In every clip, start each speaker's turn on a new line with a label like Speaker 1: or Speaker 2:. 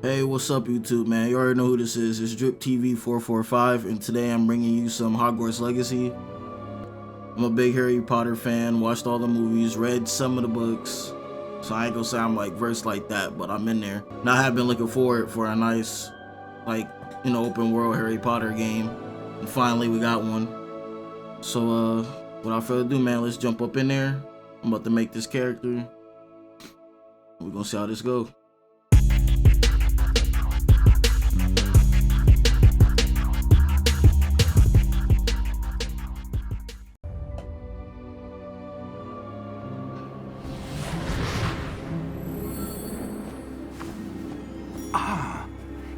Speaker 1: Hey, what's up YouTube, man? You already know who this is. It's Drip TV 445, and today I'm bringing you some Hogwarts Legacy. I'm a big Harry Potter fan, watched all the movies, read some of the books, so I ain't gonna say I'm like versed like that, but I'm in there. Now I have been looking forward for a nice, open world Harry Potter game, and finally we got one. So, without further ado, man, let's jump up in there. I'm about to make this character. We're gonna see how this goes.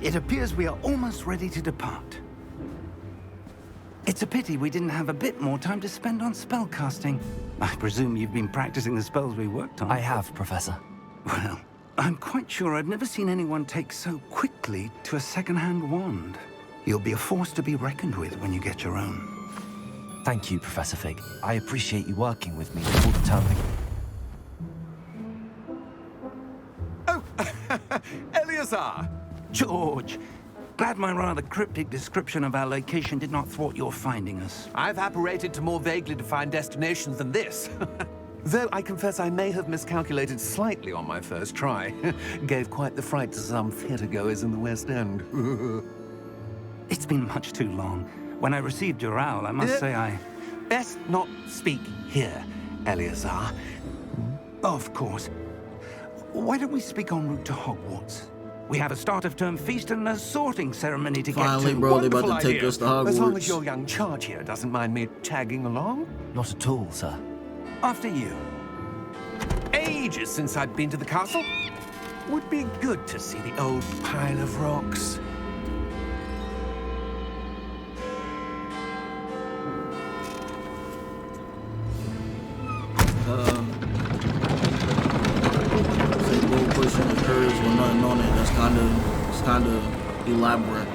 Speaker 2: It appears we are almost ready to depart. It's a pity we didn't have a bit more time to spend on spellcasting. I presume you've been practicing the spells we worked on.
Speaker 3: I have, Professor.
Speaker 2: Well, I'm quite sure I've never seen anyone take so quickly to a second-hand wand. You'll be a force to be reckoned with when you get your own.
Speaker 3: Thank you, Professor Fig. I appreciate you working with me all the time.
Speaker 4: Oh, Eleazar!
Speaker 2: George, glad my rather cryptic description of our location did not thwart your finding us.
Speaker 4: I've apparated to more vaguely defined destinations than this. Though I confess I may have miscalculated slightly on my first try. Gave quite the fright to some theatergoers in the West End.
Speaker 2: It's been much too long. When I received your owl, I must say I...
Speaker 4: Best not speak here, Eleazar.
Speaker 2: Of course. Why don't we speak en route to Hogwarts? We have a start-of-term feast and a sorting ceremony to
Speaker 1: Finally,
Speaker 2: get to.
Speaker 1: bro, they about to
Speaker 4: Wonderful
Speaker 1: take
Speaker 4: idea.
Speaker 1: us to Hogwarts.
Speaker 4: As long as your young charge here doesn't mind me tagging along.
Speaker 3: Not at all, sir.
Speaker 2: After you.
Speaker 4: Ages since I'd been to the castle. Would be good to see the old pile of rocks.
Speaker 1: Say gold pushing occurs with nothing on it. That's kind of elaborate.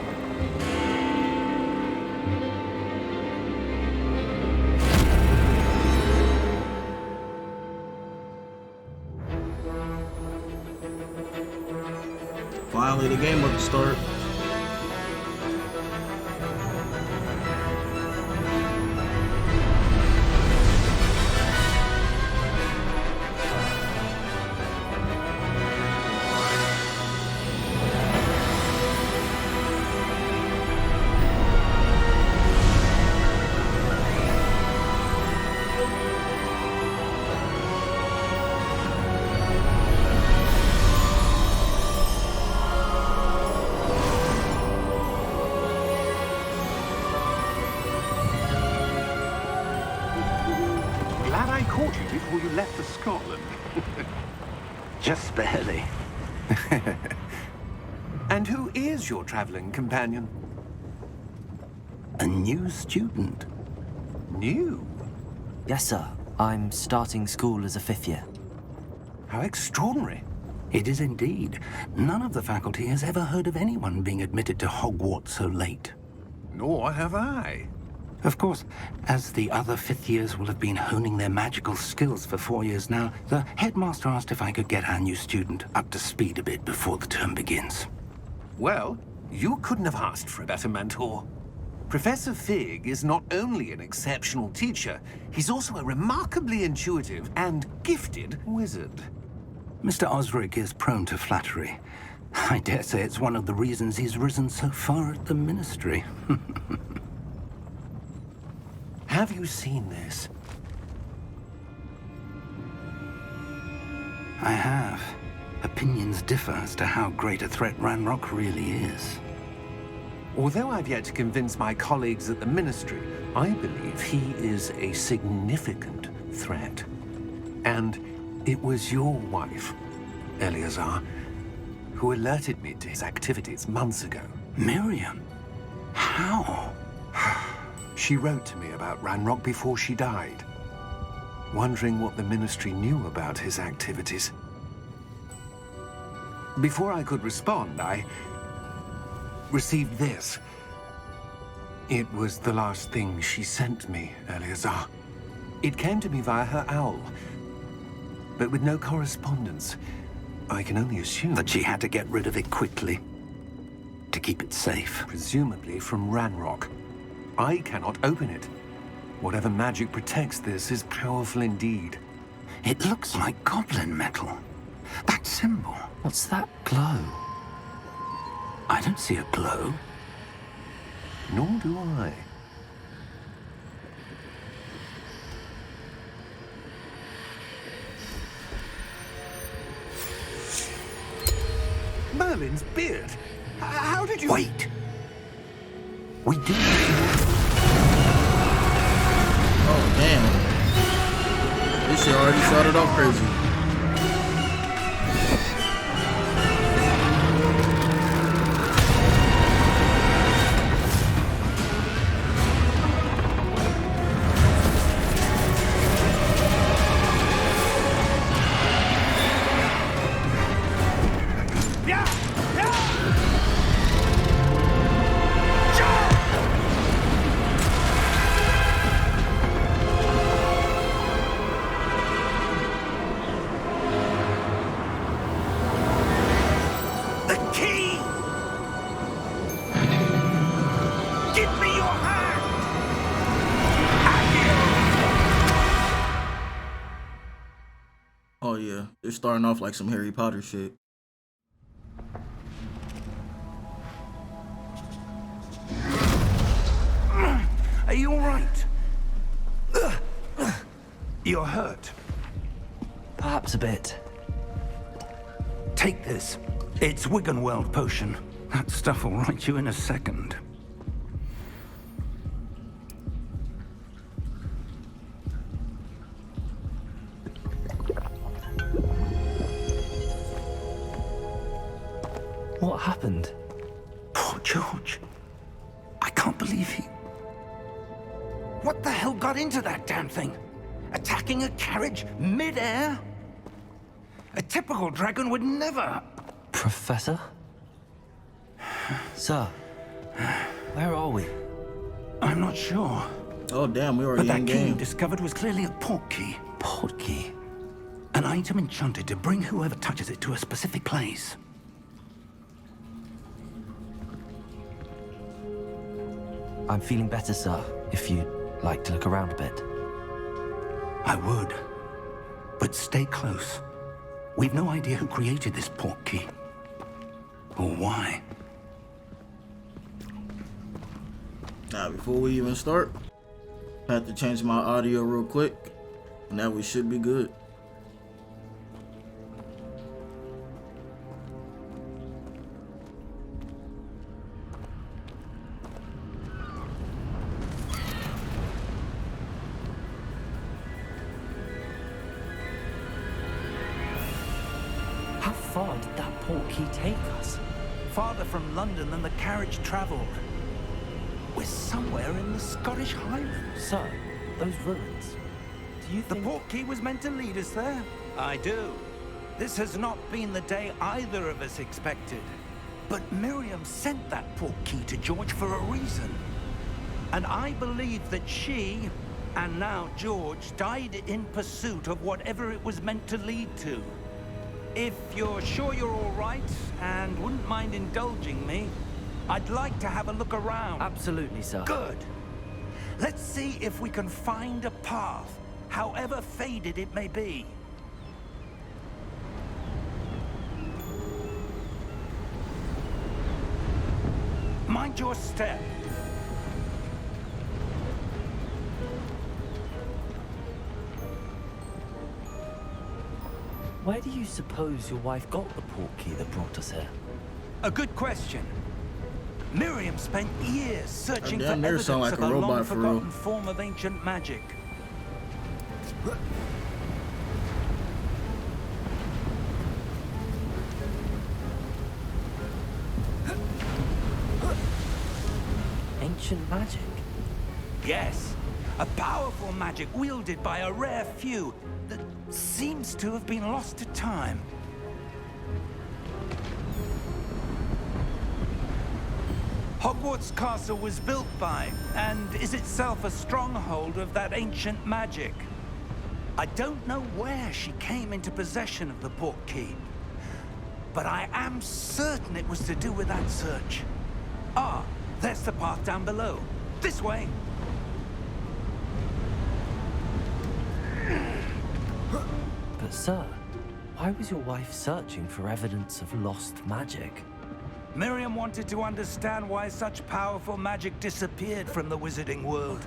Speaker 1: Finally, the game about to start.
Speaker 4: Glad I caught you before you left for Scotland.
Speaker 2: Just barely.
Speaker 4: And who is your traveling companion?
Speaker 2: A new student.
Speaker 4: New?
Speaker 3: Yes, sir. I'm starting school as a 5th year.
Speaker 4: How extraordinary.
Speaker 2: It is indeed. None of the faculty has ever heard of anyone being admitted to Hogwarts so late.
Speaker 4: Nor have I.
Speaker 2: Of course, as the other 5th years will have been honing their magical skills for 4 years now, the headmaster asked if I could get our new student up to speed a bit before the term begins.
Speaker 4: Well, you couldn't have asked for a better mentor. Professor Fig is not only an exceptional teacher, he's also a remarkably intuitive and gifted wizard.
Speaker 2: Mr. Osric is prone to flattery. I dare say it's one of the reasons he's risen so far at the ministry.
Speaker 4: Have you seen this?
Speaker 2: I have. Opinions differ as to how great a threat Ranrock really is.
Speaker 4: Although I've yet to convince my colleagues at the Ministry, I believe he is a significant threat. And it was your wife, Eleazar, who alerted me to his activities months ago.
Speaker 2: Miriam? How?
Speaker 4: She wrote to me about Ranrock before she died, wondering what the Ministry knew about his activities. Before I could respond, I received this. It was the last thing she sent me, Eleazar. It came to me via her owl, but with no correspondence. I can only assume
Speaker 2: That she had to get rid of it quickly to keep it safe.
Speaker 4: presumably from Ranrock. I cannot open it. Whatever magic protects this is powerful indeed.
Speaker 2: It looks like goblin metal. That symbol.
Speaker 3: What's that glow?
Speaker 2: I don't see a glow.
Speaker 4: Nor do I. Merlin's beard? How did you...
Speaker 2: Wait! We do.
Speaker 1: Oh, damn. This shit already started off crazy.
Speaker 2: The key! Give me your hand!
Speaker 1: Oh yeah, they're starting off like some Harry Potter shit.
Speaker 2: Are you all right? You're hurt.
Speaker 3: Perhaps a bit.
Speaker 2: Take this. It's Wiggenweld potion. That stuff will right you in a second.
Speaker 3: What happened?
Speaker 2: Poor George. I can't believe he... What the hell got into that damn thing? Attacking a carriage mid-air? A typical dragon would never...
Speaker 3: Professor? Sir, where are we?
Speaker 2: I'm not sure.
Speaker 1: Oh damn, we
Speaker 2: But
Speaker 1: already
Speaker 2: that
Speaker 1: in
Speaker 2: key you
Speaker 1: game.
Speaker 2: discovered was clearly a port key.
Speaker 3: Port key.
Speaker 2: An item enchanted to bring whoever touches it to a specific place.
Speaker 3: I'm feeling better, sir, if you'd like to look around a bit.
Speaker 2: I would. But stay close. We've no idea who created this port key. Or why.
Speaker 1: Now, before we even start, I have to change my audio real quick. Now we should be good.
Speaker 3: How far did that port key take us?
Speaker 2: Farther from London than the carriage traveled. We're somewhere in the Scottish Highlands.
Speaker 3: Sir, those ruins. Do you
Speaker 2: The
Speaker 3: think...
Speaker 2: port key was meant to lead us there? I do. This has not been the day either of us expected. But Miriam sent that port key to George for a reason. And I believe that she, and now George, died in pursuit of whatever it was meant to lead to. If you're sure you're all right and wouldn't mind indulging me, I'd like to have a look around.
Speaker 3: Absolutely, sir.
Speaker 2: Good. Let's see if we can find a path, however faded it may be. Mind your step.
Speaker 3: Where do you suppose your wife got the port key that brought us here?
Speaker 2: A good question. Miriam spent years searching for
Speaker 1: damn near
Speaker 2: evidence
Speaker 1: sound like
Speaker 2: of
Speaker 1: a
Speaker 2: a
Speaker 1: robot
Speaker 2: long
Speaker 1: for real.
Speaker 2: forgotten form of ancient magic.
Speaker 3: Ancient magic?
Speaker 2: Yes, a powerful magic wielded by a rare few that seems to have been lost to time. Hogwarts Castle was built by, and is itself a stronghold of that ancient magic. I don't know where she came into possession of the port key, but I am certain it was to do with that search. Ah, there's the path down below. This way.
Speaker 3: But sir, why was your wife searching for evidence of lost magic?
Speaker 2: Miriam wanted to understand why such powerful magic disappeared from the wizarding world.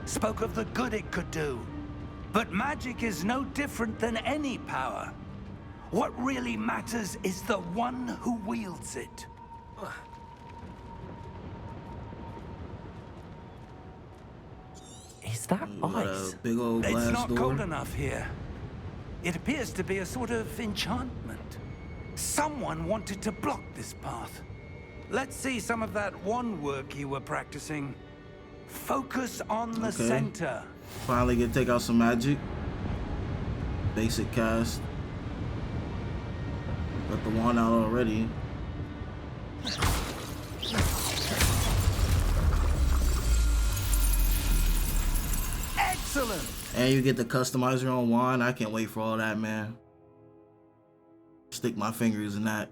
Speaker 2: Spoke of the good it could do. But magic is no different than any power. What really matters is the one who wields it.
Speaker 3: Is that ice?
Speaker 1: Big old glass
Speaker 2: It's not
Speaker 1: door.
Speaker 2: cold enough here. It appears to be a sort of enchantment. Someone wanted to block this path. Let's see some of that wand work you were practicing. Focus on the center.
Speaker 1: Finally get to take out some magic. Basic cast. Got the wand out already.
Speaker 2: Excellent!
Speaker 1: And you get to customize your own wand. I can't wait for all that, man. Stick my fingers in that.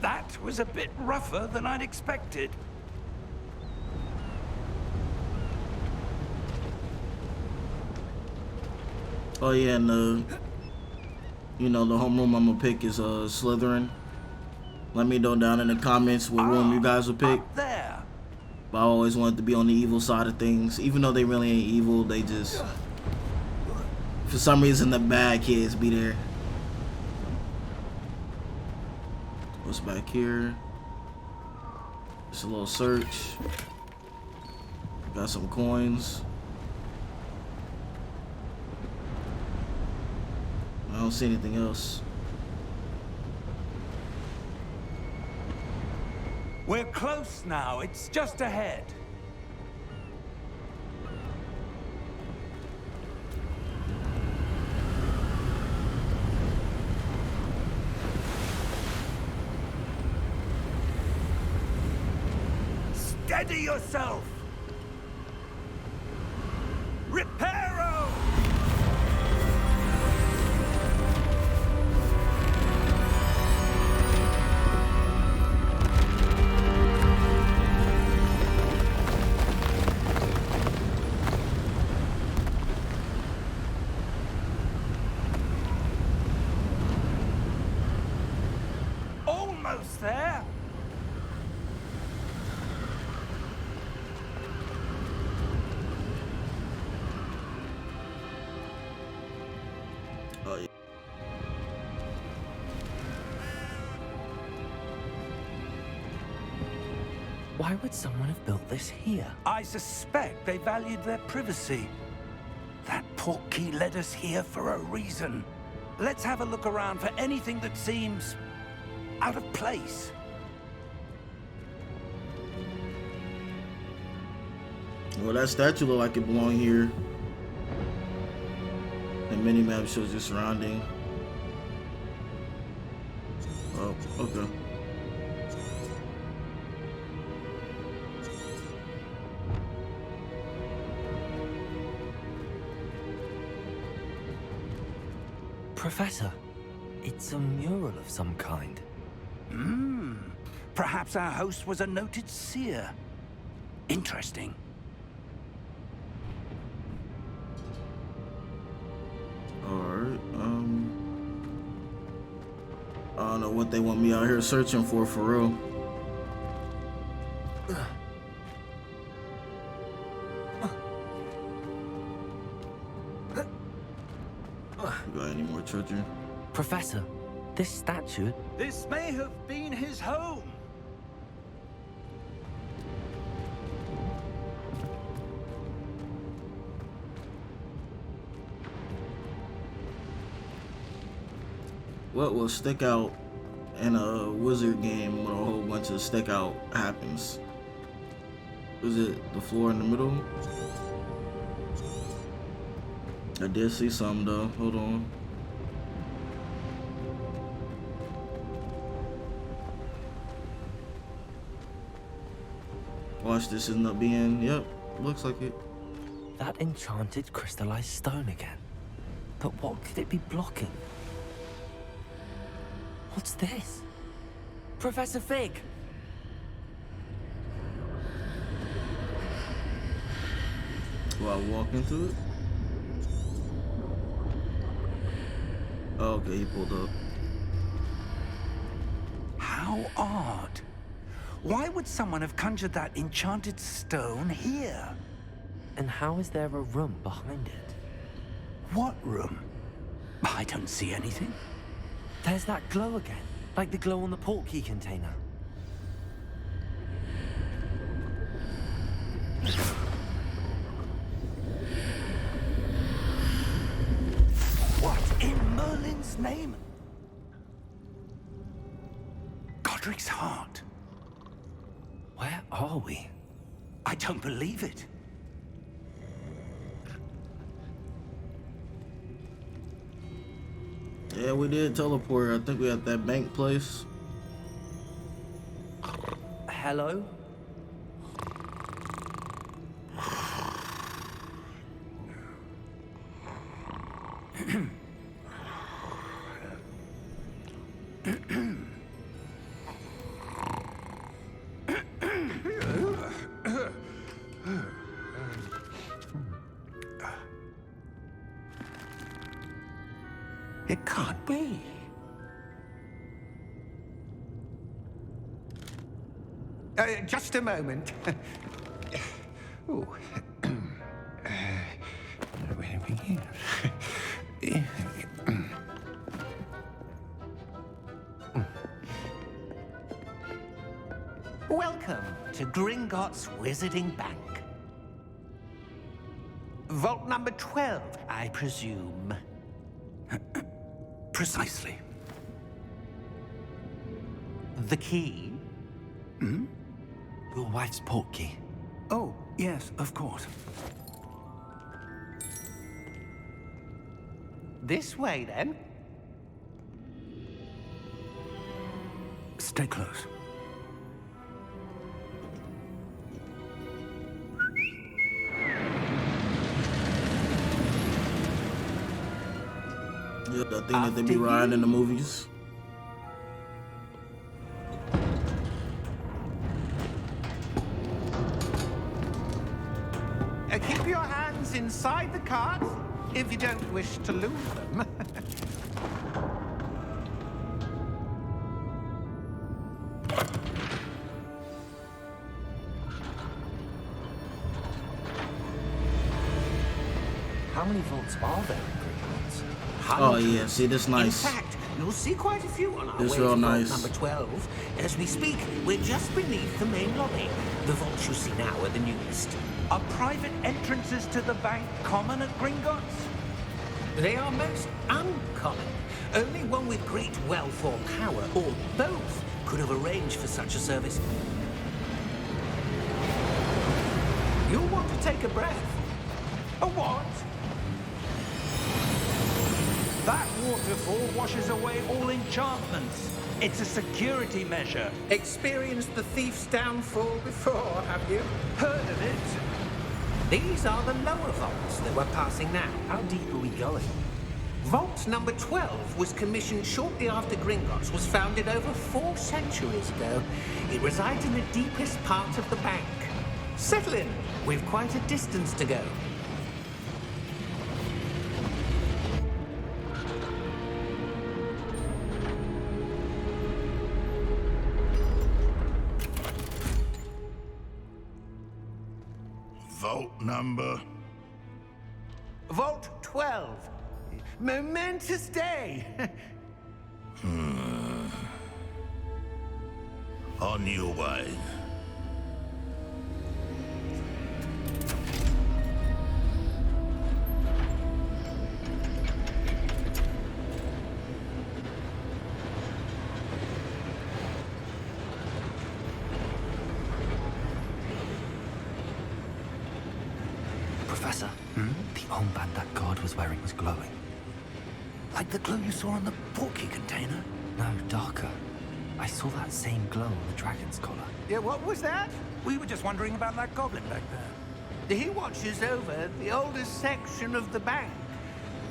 Speaker 2: That was a bit rougher than I'd expected.
Speaker 1: Oh yeah, and the homeroom I'm gonna pick is Slytherin. Let me know down in the comments what room you guys will pick.
Speaker 2: Up there.
Speaker 1: But I always wanted to be on the evil side of things, even though they really ain't evil. They just, for some reason, the bad kids be there. What's back here? Just a little search. Got some coins. I don't see anything else.
Speaker 2: We're close now. It's just ahead. Steady yourself! Reparo! Almost there!
Speaker 1: Oh yeah.
Speaker 3: Why would someone have built this here?
Speaker 2: I suspect they valued their privacy. That portkey led us here for a reason. Let's have a look around for anything that seems out of place.
Speaker 1: Well, that statue look like it belong here. The mini-map shows your surrounding. Oh, okay.
Speaker 3: Professor, it's a mural of some kind.
Speaker 2: Perhaps our host was a noted seer. Interesting.
Speaker 1: Alright, I don't know what they want me out here searching for real. Got any more treasure?
Speaker 3: Professor, this statue...
Speaker 2: This may have been his home.
Speaker 1: What will stick out in a wizard game when a whole bunch of stick out happens? Is it the floor in the middle? I did see some though. Hold on. Watch this end up being, yep, looks like it.
Speaker 3: That enchanted crystallized stone again. But what could it be blocking? What's this? Professor Fig!
Speaker 1: Do I walk into it? Oh, okay, he pulled up.
Speaker 2: How odd. Why would someone have conjured that enchanted stone here?
Speaker 3: And how is there a room behind it?
Speaker 2: What room? I don't see anything.
Speaker 3: There's that glow again, like the glow on the portkey container.
Speaker 2: What in Merlin's name? Godric's heart.
Speaker 3: Where are we?
Speaker 2: I don't believe it.
Speaker 1: Yeah, we did teleport. I think we at that bank place.
Speaker 3: Hello?
Speaker 2: It can't be. Just a moment. Ooh. Where do we begin?
Speaker 4: Welcome to Gringotts Wizarding Bank. Vault number 12, I presume.
Speaker 2: Precisely.
Speaker 4: The key?
Speaker 3: Your wife's portkey.
Speaker 2: Oh, yes, of course.
Speaker 4: This way, then.
Speaker 2: Stay close.
Speaker 1: Yeah, that thing that they be riding in the movies.
Speaker 4: Keep your hands inside the cart if you don't wish to lose them.
Speaker 3: How many vaults are there in Gringotts?
Speaker 1: Oh yeah, see this nice.
Speaker 5: In fact, you'll see quite a few on our
Speaker 1: It's
Speaker 5: way
Speaker 1: real
Speaker 5: to
Speaker 1: nice.
Speaker 5: vault number 12. As we speak, we're just beneath the main lobby. The vaults you see now are the newest.
Speaker 2: Are private entrances to the bank common at Gringotts?
Speaker 5: They are most uncommon. Only one with great wealth or power, or both, could have arranged for such a service. You'll want to take a breath.
Speaker 2: A what? That waterfall washes away all enchantments. It's a security measure.
Speaker 5: Experienced the thief's downfall before, have you?
Speaker 2: Heard of it?
Speaker 5: These are the lower vaults that we're passing now.
Speaker 3: How deep are we going?
Speaker 5: Vault number 12 was commissioned shortly after Gringotts was founded over 4 centuries ago. It resides in the deepest part of the bank. Settle in. We've quite a distance to go.
Speaker 6: Vault number?
Speaker 4: Vault 12. Momentous day.
Speaker 6: On your way.
Speaker 3: Professor, the armband that guard was wearing was glowing.
Speaker 2: Like the glow you saw on the portkey container?
Speaker 3: No, darker. I saw that same glow on the dragon's collar.
Speaker 2: Yeah, what was that? We were just wondering about that goblin back there.
Speaker 5: He watches over the oldest section of the bank.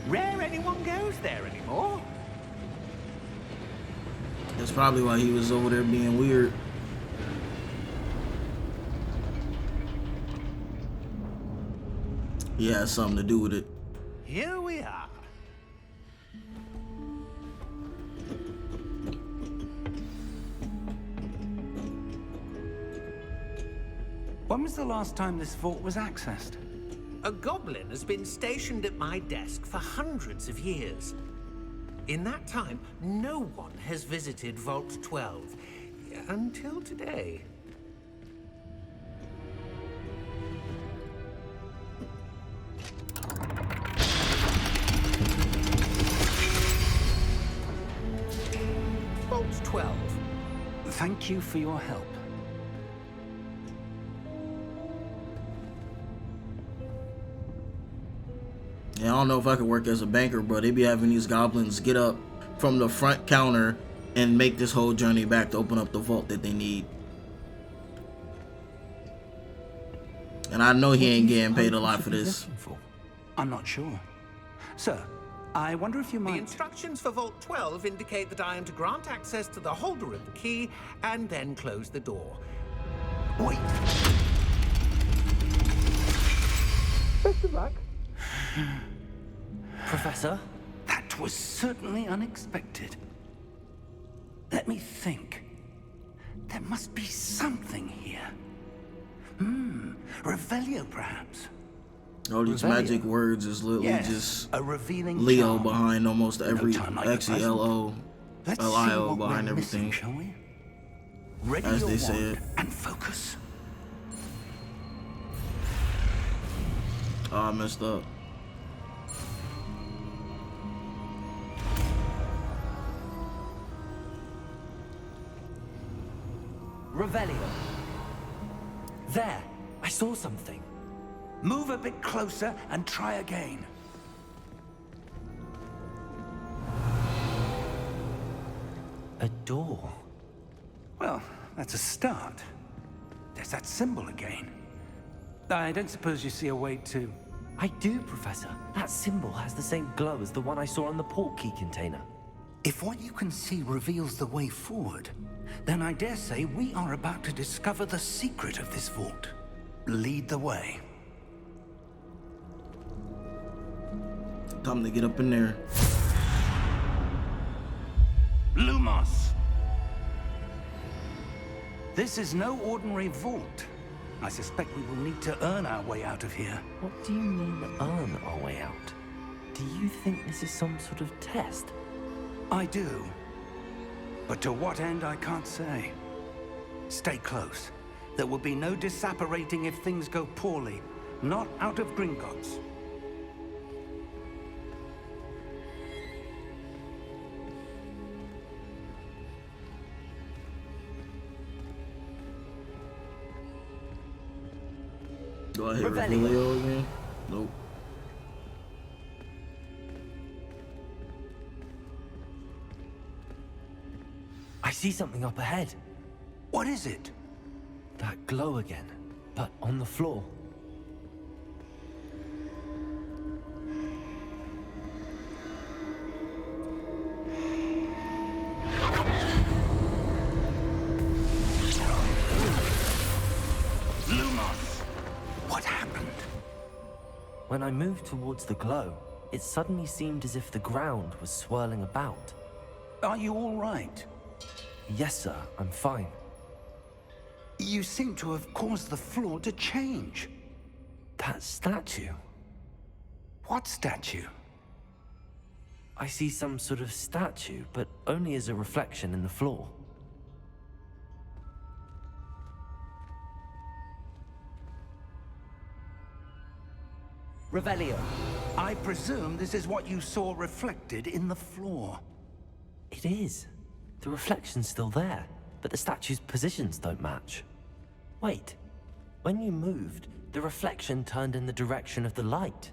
Speaker 5: Rare anyone goes there anymore.
Speaker 1: That's probably why he was over there being weird. He has something to do with it.
Speaker 5: Here we are.
Speaker 2: When was the last time this vault was accessed?
Speaker 5: A goblin has been stationed at my desk for hundreds of years. In that time, no one has visited Vault 12 until today. Vault 12.
Speaker 2: Thank you for your help.
Speaker 1: Yeah, I don't know if I could work as a banker, but they be having these goblins get up from the front counter and make this whole journey back to open up the vault that they need. And I know he ain't getting paid a lot for this.
Speaker 2: I'm not sure. Sir, I wonder if you
Speaker 5: The
Speaker 2: might...
Speaker 5: instructions for Vault 12 indicate that I am to grant access to the holder of the key and then close the door.
Speaker 2: Wait.
Speaker 5: Best of luck.
Speaker 3: Professor?
Speaker 2: That was certainly unexpected. Let me think. There must be something here. Revelio, perhaps.
Speaker 1: All these
Speaker 3: Revelio.
Speaker 1: magic words is literally
Speaker 2: Yes,
Speaker 1: just
Speaker 2: a revealing
Speaker 1: Leo
Speaker 2: charm.
Speaker 1: behind almost every
Speaker 2: time like the present.
Speaker 1: L-O,
Speaker 2: Let's see
Speaker 1: L-I-O
Speaker 2: what
Speaker 1: behind
Speaker 2: we're missing,
Speaker 1: everything.
Speaker 2: shall we? Ready
Speaker 1: As
Speaker 2: your
Speaker 1: they say
Speaker 2: wand
Speaker 1: it.
Speaker 2: and focus.
Speaker 1: Oh, I messed up.
Speaker 3: Revelio. There, I saw something.
Speaker 2: Move a bit closer and try again.
Speaker 3: A door.
Speaker 2: Well, that's a start. There's that symbol again. I don't suppose you see a way to...
Speaker 3: I do, Professor. That symbol has the same glow as the one I saw on the port key container.
Speaker 2: If what you can see reveals the way forward, then I dare say we are about to discover the secret of this vault. Lead the way.
Speaker 1: Time to get up in there.
Speaker 2: Lumos! This is no ordinary vault. I suspect we will need to earn our way out of here.
Speaker 3: What do you mean, earn our way out? Do you think this is some sort of test?
Speaker 2: I do. But to what end, I can't say. Stay close. There will be no disapparating if things go poorly. Not out of Gringotts.
Speaker 1: Do I hit
Speaker 3: Revelio.
Speaker 1: Revelio again? Nope.
Speaker 3: I see something up ahead.
Speaker 2: What is it?
Speaker 3: That glow again, but on the floor.
Speaker 2: Lumos! What happened?
Speaker 3: When I moved towards the glow, it suddenly seemed as if the ground was swirling about.
Speaker 2: Are you all right?
Speaker 3: Yes, sir, I'm fine.
Speaker 2: You seem to have caused the floor to change.
Speaker 3: That statue.
Speaker 2: What statue?
Speaker 3: I see some sort of statue, but only as a reflection in the floor. Revelio.
Speaker 2: I presume this is what you saw reflected in the floor.
Speaker 3: It is. The reflection's still there, but the statue's positions don't match. Wait. When you moved, the reflection turned in the direction of the light.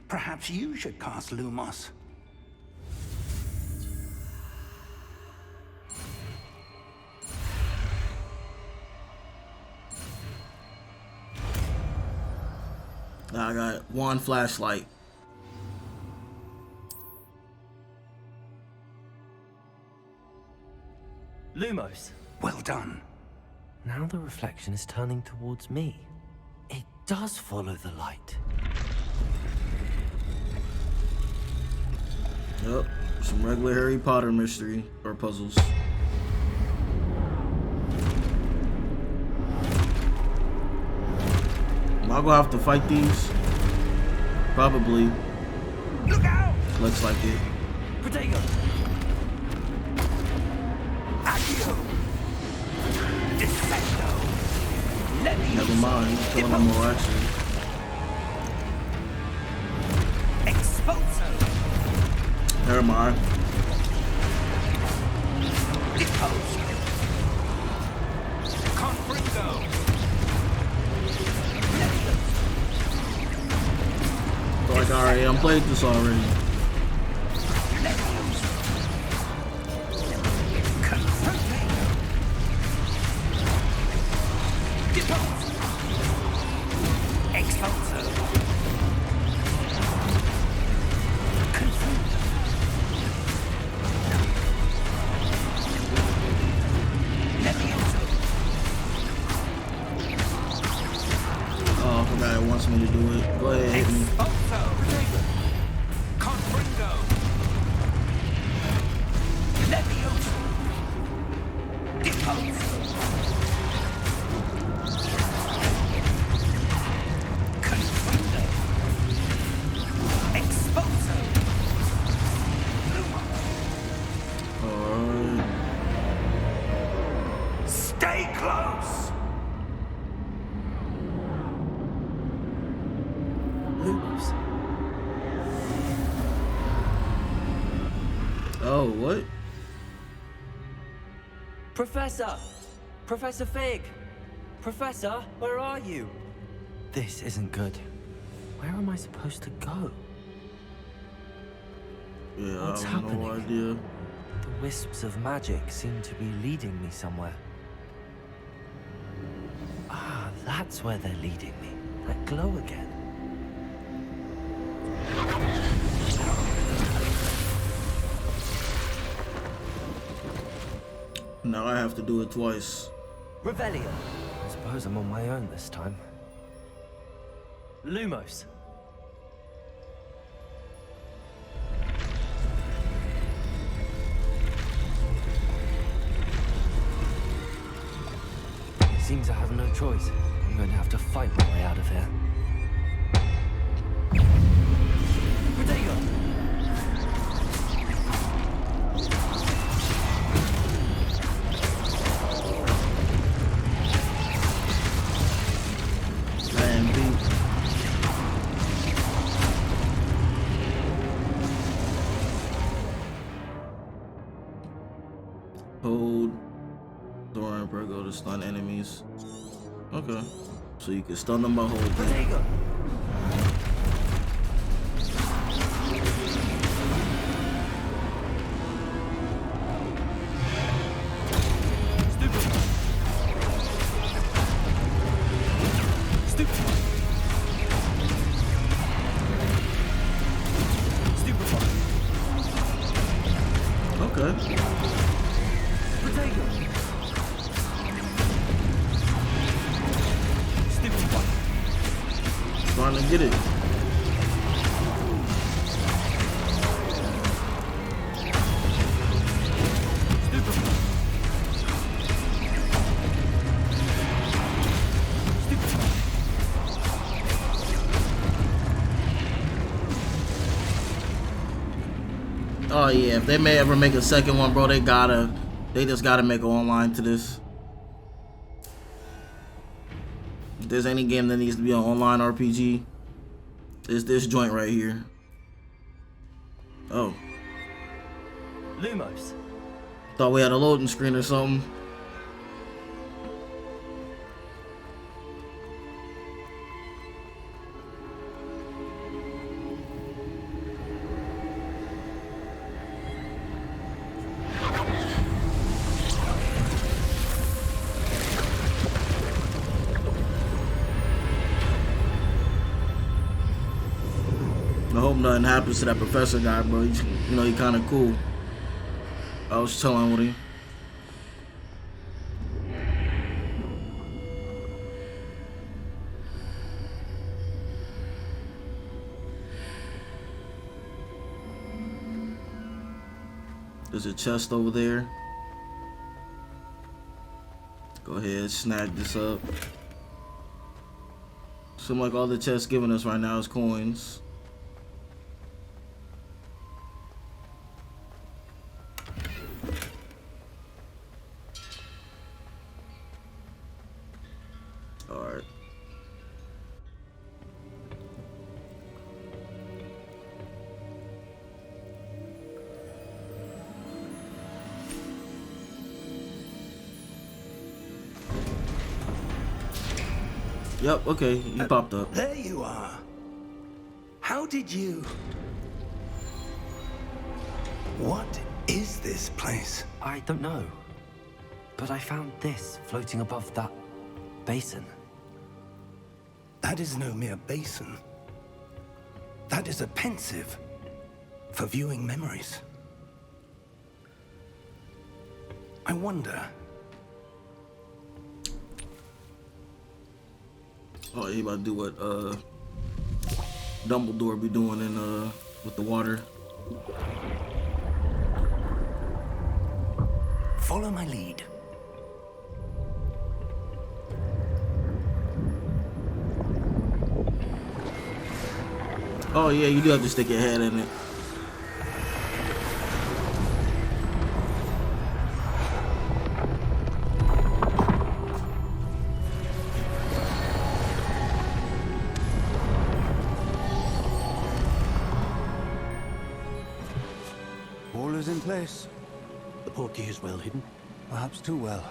Speaker 2: Perhaps you should cast Lumos.
Speaker 1: Now I got one flashlight.
Speaker 3: Lumos.
Speaker 2: Well done.
Speaker 3: Now the reflection is turning towards me. It does follow the light.
Speaker 1: Yep, some regular Harry Potter mystery or puzzles. Am I gonna have to fight these? Probably.
Speaker 2: Look out!
Speaker 1: Looks like it.
Speaker 3: Protego!
Speaker 2: Accio! Defendo!
Speaker 1: Never mind, he's killing them all actually.
Speaker 2: Expulso!
Speaker 1: Never mind.
Speaker 2: Deposo! Confringo!
Speaker 1: Like, alright, I'm played this already. Oh, I forgot it wants me to do it. Go ahead, hit me. Alright.
Speaker 2: Stay close!
Speaker 3: Lumos.
Speaker 1: Oh, what?
Speaker 3: Professor! Professor Fig! Professor, where are you? This isn't good. Where am I supposed to go?
Speaker 1: Yeah,
Speaker 3: What's
Speaker 1: I have no
Speaker 3: happening?
Speaker 1: idea.
Speaker 3: The wisps of magic seem to be leading me somewhere. Ah, that's where they're leading me. That glow again.
Speaker 1: Now I have to do it twice.
Speaker 3: Revelio. I suppose I'm on my own this time. Lumos. Seems I have no choice. I'm going to have to fight my way out of here. Protego!
Speaker 1: Man, beat. Hold Thor and Virgo to stun enemies. Okay. So you can stun them by holding.
Speaker 3: Protego!
Speaker 1: Okay. Trying to get it. Oh yeah, if they may ever make a second one, bro, they just gotta make an online to this. If there's any game that needs to be an online RPG, it's this joint right here. Oh,
Speaker 3: Lumos.
Speaker 1: thought we had a loading screen or something. hope nothing happens to that professor guy, bro. He's, you know, he kind of cool. I was chilling with him. There's a chest over there. Go ahead, snag this up. Seems like all the chest's giving us right now is coins. Alright. Yep, okay, he popped up.
Speaker 7: There you are. How did you... What is this place?
Speaker 3: I don't know. But I found this floating above that basin.
Speaker 7: That is no mere basin. That is a pensive for viewing memories. I wonder...
Speaker 1: Oh, he about to do what Dumbledore be doing in with the water.
Speaker 7: Follow my lead.
Speaker 1: Oh yeah, you do have to stick your head in it.
Speaker 8: All is in place.
Speaker 9: The portkey is well hidden.
Speaker 8: Perhaps too well.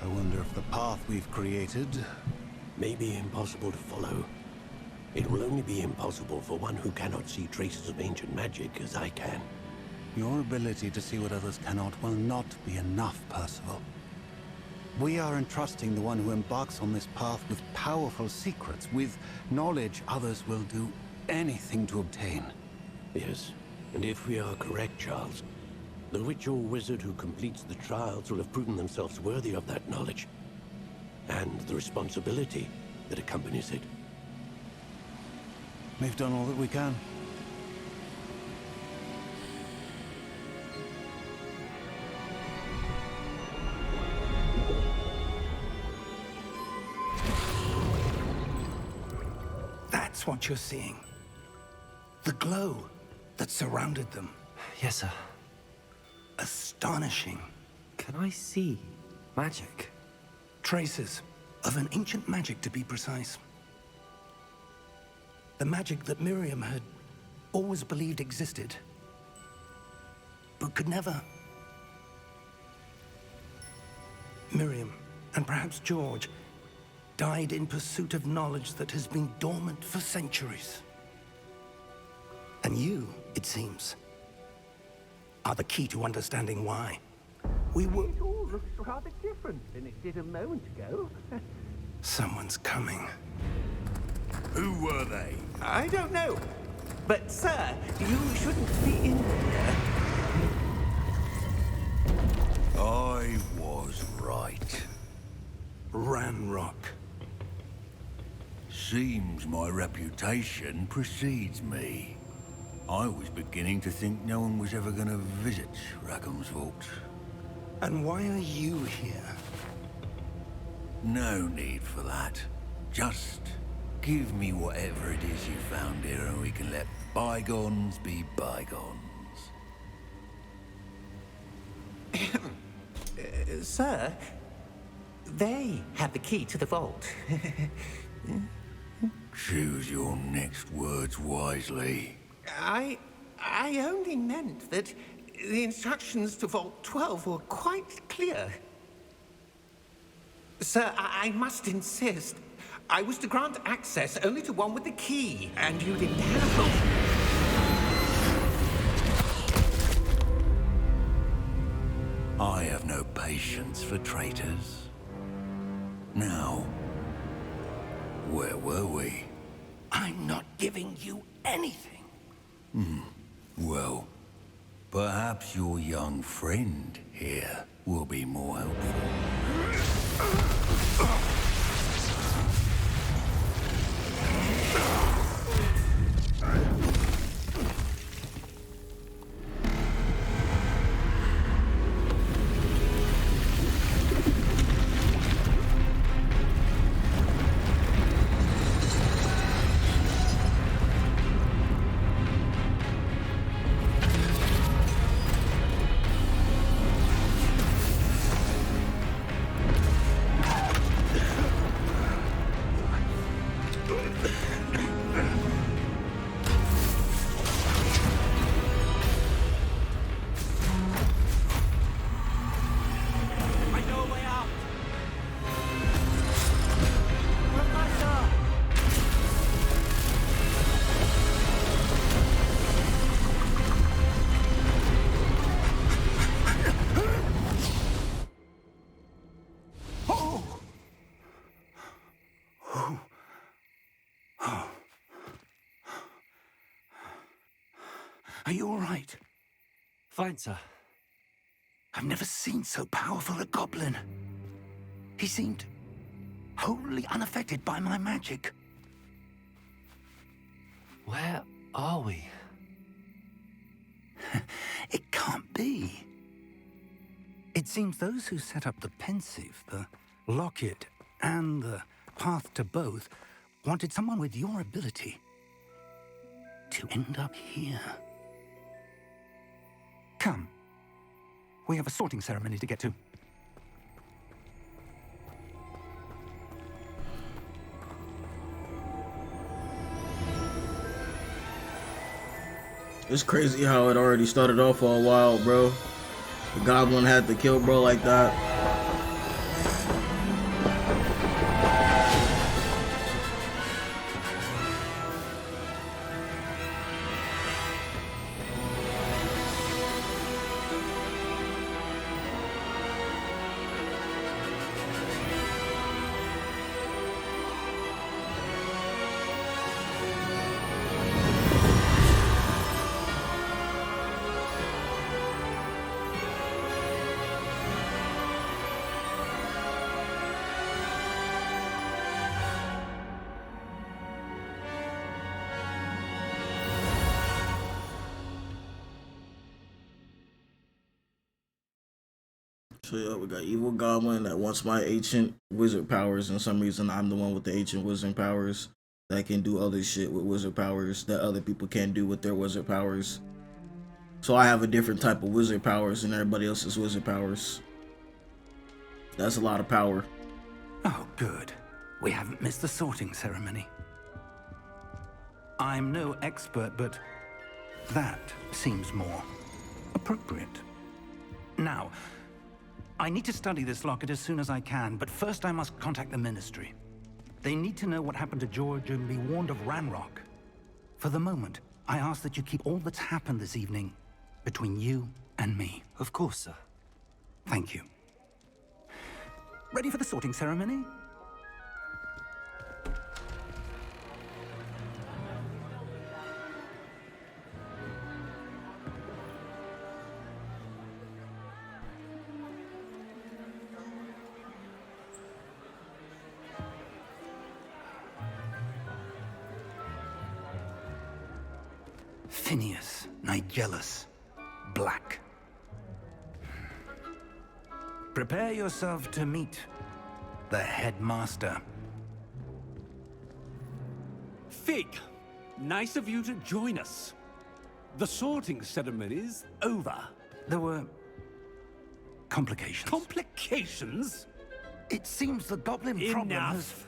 Speaker 8: I wonder if the path we've created...
Speaker 9: May be impossible to follow. It will only be impossible for one who cannot see traces of ancient magic as I can.
Speaker 8: Your ability to see what others cannot will not be enough, Percival. We are entrusting the one who embarks on this path with powerful secrets, with knowledge others will do anything to obtain.
Speaker 9: Yes, and if we are correct, Charles, the witch or wizard who completes the trials will have proven themselves worthy of that knowledge, and the responsibility that accompanies it.
Speaker 8: We've done all that we can.
Speaker 7: That's what you're seeing. The glow that surrounded them.
Speaker 3: Yes, sir.
Speaker 7: Astonishing.
Speaker 3: Can I see magic?
Speaker 7: Traces of an ancient magic, to be precise. The magic that Miriam had always believed existed, but could never. Miriam, and perhaps George, died in pursuit of knowledge that has been dormant for centuries. And you, it seems, are the key to understanding why. We were...
Speaker 5: It all looks rather different than it did a moment ago.
Speaker 7: Someone's coming.
Speaker 6: Who were they?
Speaker 5: I don't know. But, sir, you shouldn't be in here.
Speaker 6: I was right.
Speaker 7: Ranrock.
Speaker 6: Seems my reputation precedes me. I was beginning to think no one was ever going to visit Rackham's vault.
Speaker 7: And why are you here?
Speaker 6: No need for that. Just give me whatever it is you found here and we can let bygones be bygones.
Speaker 5: Sir, they have the key to the vault.
Speaker 6: Choose your next words wisely.
Speaker 5: I only meant that the instructions to Vault 12 were quite clear. Sir, I must insist. I was to grant access only to one with the key, and you didn't have it.
Speaker 6: I have no patience for traitors. Now, where were we?
Speaker 7: I'm not giving you anything.
Speaker 6: Well, perhaps your young friend here will be more helpful.
Speaker 7: Are you all right?
Speaker 3: Fine, sir.
Speaker 7: I've never seen so powerful a goblin. He seemed wholly unaffected by my magic.
Speaker 3: Where are we?
Speaker 7: It can't be. It seems those who set up the pensive, the locket, and the path to both wanted someone with your ability to end up here. Come. We have a sorting ceremony to get to.
Speaker 1: It's crazy how it already started off all wild, bro. The goblin had to kill bro like that. So yeah, we got evil goblin that wants my ancient wizard powers, and some reason I'm the one with the ancient wizard powers that can do other shit with wizard powers that other people can't do with their wizard powers. So I have a different type of wizard powers than everybody else's wizard powers. That's a lot of power.
Speaker 7: Oh, good. We haven't missed the sorting ceremony. I'm no expert, but that seems more appropriate. Now, I need to study this locket as soon as I can, but first I must contact the Ministry. They need to know what happened to George and be warned of Ranrock. For the moment, I ask that you keep all that's happened this evening between you and me.
Speaker 3: Of course, sir.
Speaker 7: Thank you. Ready for the sorting ceremony? Phineas, Nigellus, Black. Prepare yourself to meet the headmaster.
Speaker 10: Fig, nice of you to join us. The sorting ceremony's over.
Speaker 7: There were complications.
Speaker 10: Complications?
Speaker 7: It seems the goblin problem has...
Speaker 10: Enough.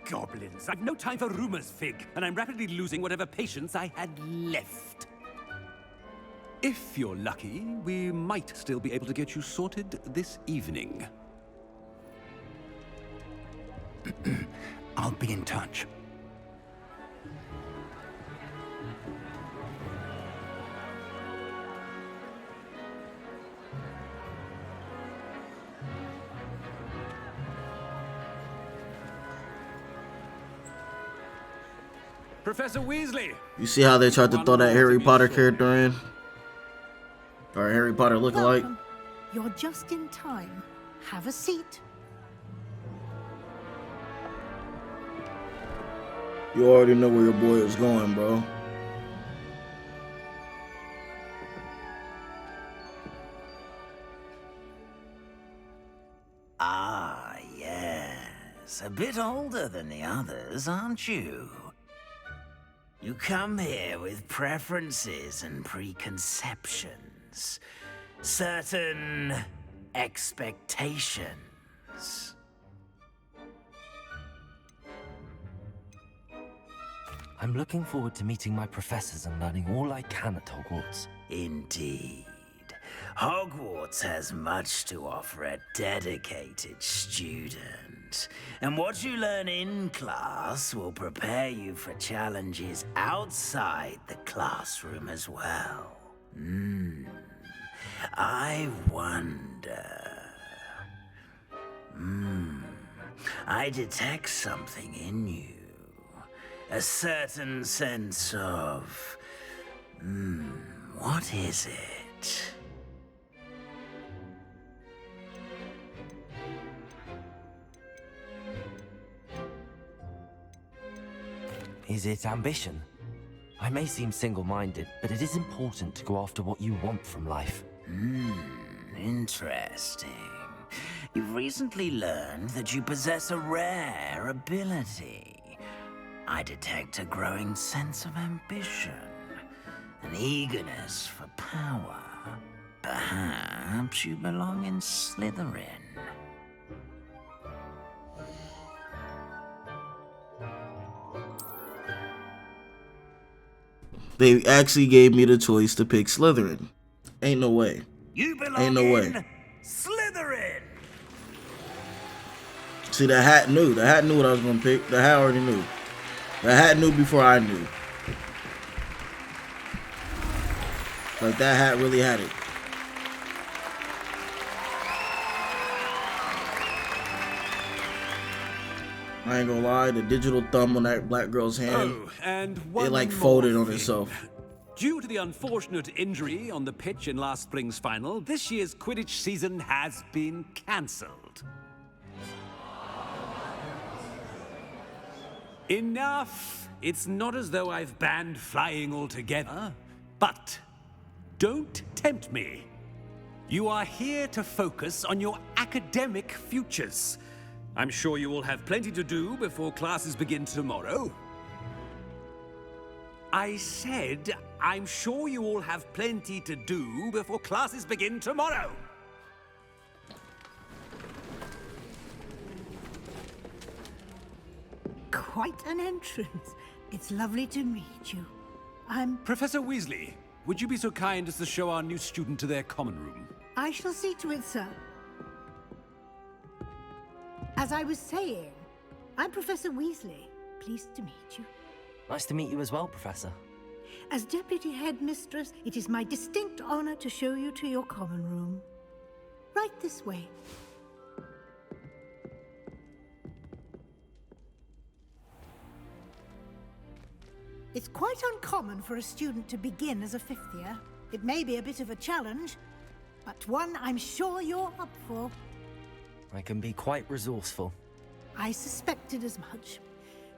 Speaker 10: Goblins. I've no time for rumors, Fig, and I'm rapidly losing whatever patience I had left. If you're lucky, we might still be able to get you sorted this evening.
Speaker 7: I'll be in touch.
Speaker 10: Professor Weasley.
Speaker 1: You see how they tried to throw that Harry Potter character in? Or Harry Potter lookalike?
Speaker 11: Welcome. You're just in time. Have a seat.
Speaker 1: You already know where your boy is going, bro.
Speaker 12: Ah, yes. A bit older than the others, aren't you? You come here with preferences and preconceptions. Certain expectations.
Speaker 3: I'm looking forward to meeting my professors and learning all I can at Hogwarts.
Speaker 12: Indeed. Hogwarts has much to offer a dedicated student. And what you learn in class will prepare you for challenges outside the classroom as well. I wonder... I detect something in you. A certain sense of... what is it?
Speaker 3: Is it ambition? I may seem single-minded, but it is important to go after what you want from life.
Speaker 12: Interesting. You've recently learned that you possess a rare ability. I detect a growing sense of ambition, an eagerness for power. Perhaps you belong in Slytherin.
Speaker 1: They actually gave me the choice to pick Slytherin. Ain't no way.
Speaker 12: You belong
Speaker 1: Ain't no way.
Speaker 12: in Slytherin!
Speaker 1: See, the hat knew. The hat knew what I was gonna pick. The hat already knew. The hat knew before I knew. Like, that hat really had it. I ain't gonna lie, the digital thumb on that black girl's hand,
Speaker 10: Oh, and one
Speaker 1: it like
Speaker 10: more
Speaker 1: folded on
Speaker 10: thing.
Speaker 1: itself.
Speaker 10: Due to the unfortunate injury on the pitch in last spring's final, this year's Quidditch season has been cancelled. Enough! It's not as though I've banned flying altogether, but don't tempt me. You are here to focus on your academic futures. I'm sure you will have plenty to do before classes begin tomorrow. I said, I'm sure you all have plenty to do before classes begin tomorrow.
Speaker 11: Quite an entrance. It's lovely to meet you.
Speaker 10: Professor Weasley, would you be so kind as to show our new student to their common room?
Speaker 11: I shall see to it, sir. As I was saying, I'm Professor Weasley. Pleased to meet you.
Speaker 3: Nice to meet you as well, Professor.
Speaker 11: As Deputy Headmistress, it is my distinct honor to show you to your common room. Right this way. It's quite uncommon for a student to begin as a fifth year. It may be a bit of a challenge, but one I'm sure you're up for.
Speaker 3: I can be quite resourceful.
Speaker 11: I suspected as much.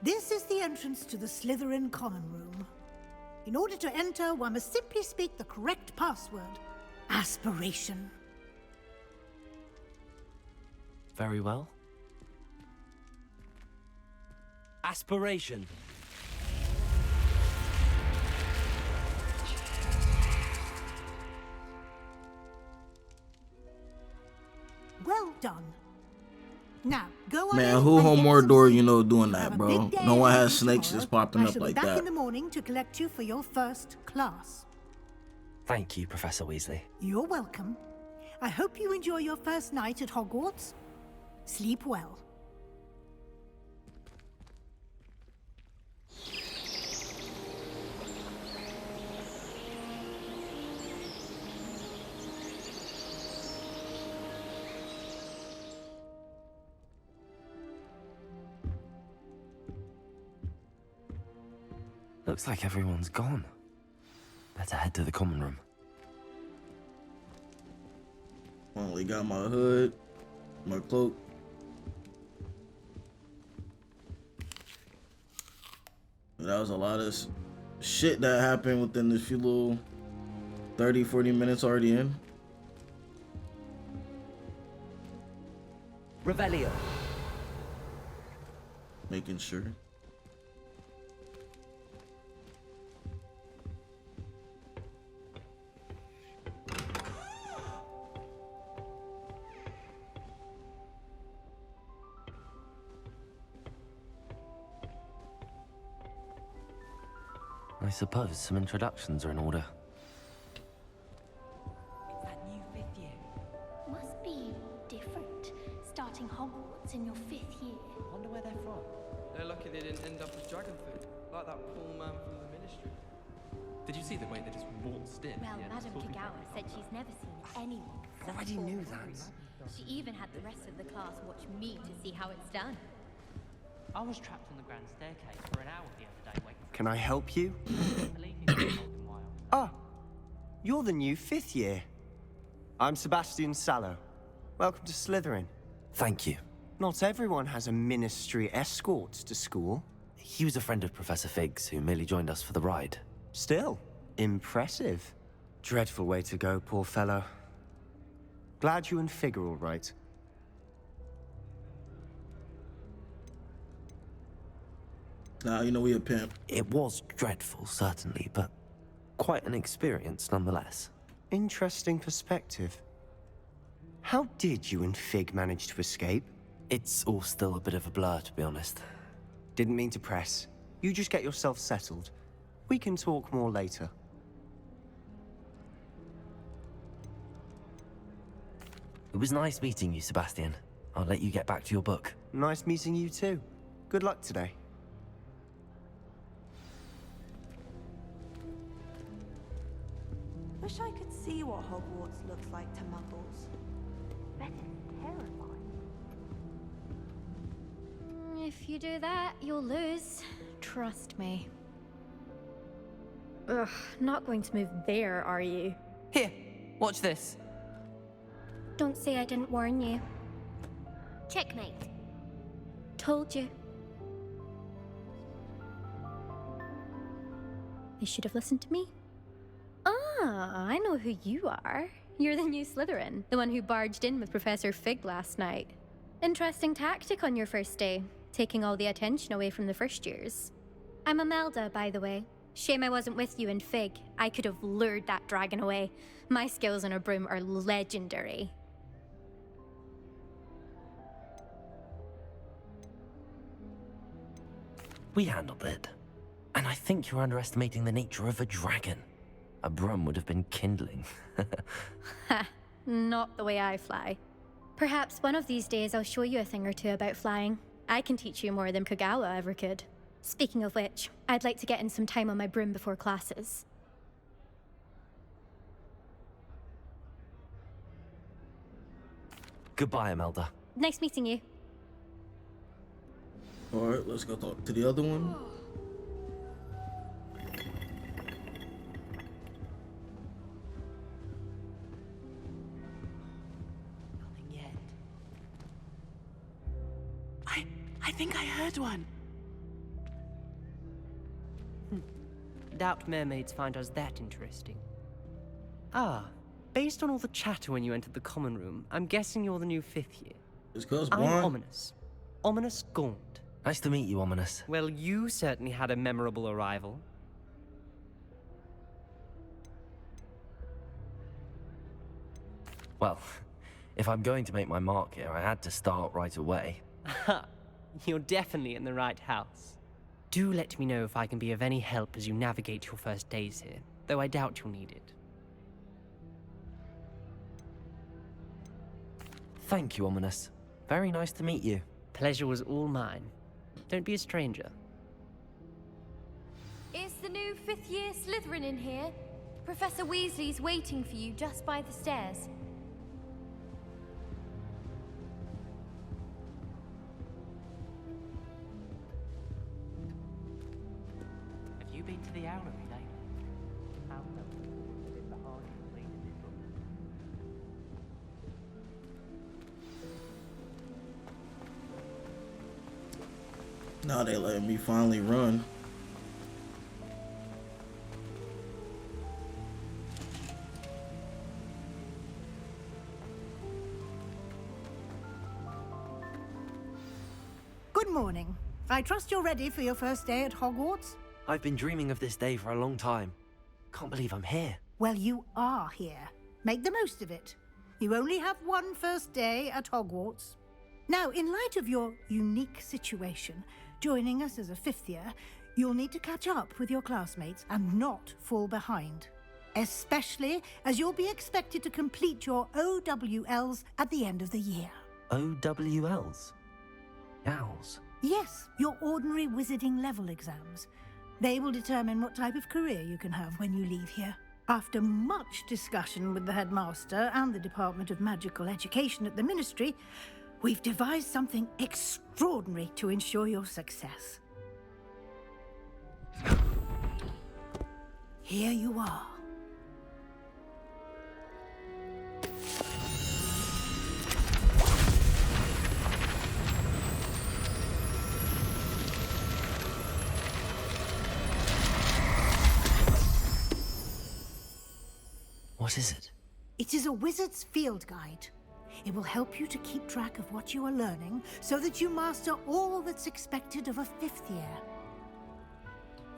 Speaker 11: This is the entrance to the Slytherin common room. In order to enter, one must simply speak the correct password. Aspiration.
Speaker 3: Very well. Aspiration.
Speaker 11: Well done. Now, go on.
Speaker 1: Man,
Speaker 11: in
Speaker 1: who
Speaker 11: and
Speaker 1: home
Speaker 11: get
Speaker 1: more
Speaker 11: some
Speaker 1: door
Speaker 11: sleep.
Speaker 1: you know doing that,
Speaker 11: Have a
Speaker 1: bro?
Speaker 11: big day
Speaker 1: No one
Speaker 11: ahead
Speaker 1: has
Speaker 11: of you
Speaker 1: snakes
Speaker 11: tomorrow.
Speaker 1: just popping
Speaker 11: I
Speaker 1: up
Speaker 11: shall
Speaker 1: like
Speaker 11: be back
Speaker 1: that.
Speaker 11: in the morning to collect you for your first class.
Speaker 3: Thank you, Professor Weasley.
Speaker 11: You're welcome. I hope you enjoy your first night at Hogwarts. Sleep well.
Speaker 3: Looks like everyone's gone. Better head to the common room.
Speaker 1: Only got my hood, my cloak. That was a lot of shit that happened within this few little 30-40 minutes already in.
Speaker 13: Revelio.
Speaker 1: Making sure.
Speaker 3: I suppose some introductions are in order.
Speaker 14: It's that new 5th year. Must be different, starting Hogwarts in your 5th year.
Speaker 13: Wonder where they're from.
Speaker 15: They're lucky they didn't end up as dragon food, like that poor man from the ministry.
Speaker 16: Did you see the way they just waltzed in?
Speaker 14: Well, Madame Kagawa said she's never seen anyone.
Speaker 13: I already knew that.
Speaker 14: She even had the rest of the class watch me to see how it's done.
Speaker 17: I was trapped on the grand staircase for an hour the other day waiting for
Speaker 13: Can I help you? Ah, you're the new 5th year. I'm Sebastian Sallow. Welcome to Slytherin.
Speaker 3: Thank you.
Speaker 13: Not everyone has a ministry escort to school.
Speaker 3: He was a friend of Professor Fig's who merely joined us for the ride.
Speaker 13: Still, impressive. Dreadful way to go, poor fellow. Glad you and Fig are all right.
Speaker 1: Nah, you know we a pimp.
Speaker 3: It was dreadful, certainly, but quite an experience nonetheless.
Speaker 13: Interesting perspective. How did you and Fig manage to escape?
Speaker 3: It's all still a bit of a blur, to be honest.
Speaker 13: Didn't mean to press. You just get yourself settled. We can talk more later.
Speaker 3: It was nice meeting you, Sebastian. I'll let you get back to your book.
Speaker 13: Nice meeting you too. Good luck today.
Speaker 18: Wish I could see what Hogwarts looks like to muggles. Bet it's terrifying.
Speaker 14: If you do that, you'll lose. Trust me. Ugh, not going to move there, are you?
Speaker 17: Here, watch this.
Speaker 14: Don't say I didn't warn you. Checkmate. Told you. You should have listened to me. Ah, I know who you are. You're the new Slytherin, the one who barged in with Professor Fig last night. Interesting tactic on your first day, taking all the attention away from the first years. I'm Imelda, by the way. Shame I wasn't with you in Fig. I could have lured that dragon away. My skills on a broom are legendary.
Speaker 3: We handled it. And I think you're underestimating the nature of a dragon. A broom would have been kindling.
Speaker 14: Ha, not the way I fly. Perhaps one of these days I'll show you a thing or two about flying. I can teach you more than Kagawa ever could. Speaking of which, I'd like to get in some time on my broom before classes.
Speaker 3: Goodbye, Imelda.
Speaker 14: Nice meeting you.
Speaker 1: Alright, let's go talk to the other one.
Speaker 19: Nothing yet. I think I heard one.
Speaker 17: Doubt mermaids find us that interesting. Ah, based on all the chatter when you entered the common room, I'm guessing you're the new 5th year.
Speaker 1: It's cause
Speaker 17: I'm
Speaker 1: blind.
Speaker 17: Ominous. Ominous Gaunt.
Speaker 3: Nice to meet you, Ominous.
Speaker 17: Well, you certainly had a memorable arrival.
Speaker 3: Well, if I'm going to make my mark here, I had to start right away.
Speaker 17: Ha! You're definitely in the right house. Do let me know if I can be of any help as you navigate your first days here, though I doubt you'll need it.
Speaker 3: Thank you, Ominous. Very nice to meet you.
Speaker 17: Pleasure was all mine. Don't be a stranger.
Speaker 20: Is the new 5th year Slytherin in here? Professor Weasley's waiting for you just by the stairs.
Speaker 17: Have you you been to the Owlery lately? How come? A bit behind in reading this book.
Speaker 1: Now they letting me finally run.
Speaker 11: Good morning. I trust you're ready for your first day at Hogwarts?
Speaker 3: I've been dreaming of this day for a long time. Can't believe I'm here.
Speaker 11: Well, you are here. Make the most of it. You only have one first day at Hogwarts. Now, in light of your unique situation, joining us as a fifth year, you'll need to catch up with your classmates and not fall behind. Especially as you'll be expected to complete your OWLs at the end of the year.
Speaker 3: OWLs? Owls?
Speaker 11: Yes, your ordinary wizarding level exams. They will determine what type of career you can have when you leave here. After much discussion with the headmaster and the Department of Magical Education at the Ministry, we've devised something extraordinary to ensure your success. Here you are.
Speaker 3: What is it?
Speaker 11: It is a wizard's field guide. It will help you to keep track of what you are learning so that you master all that's expected of a fifth year.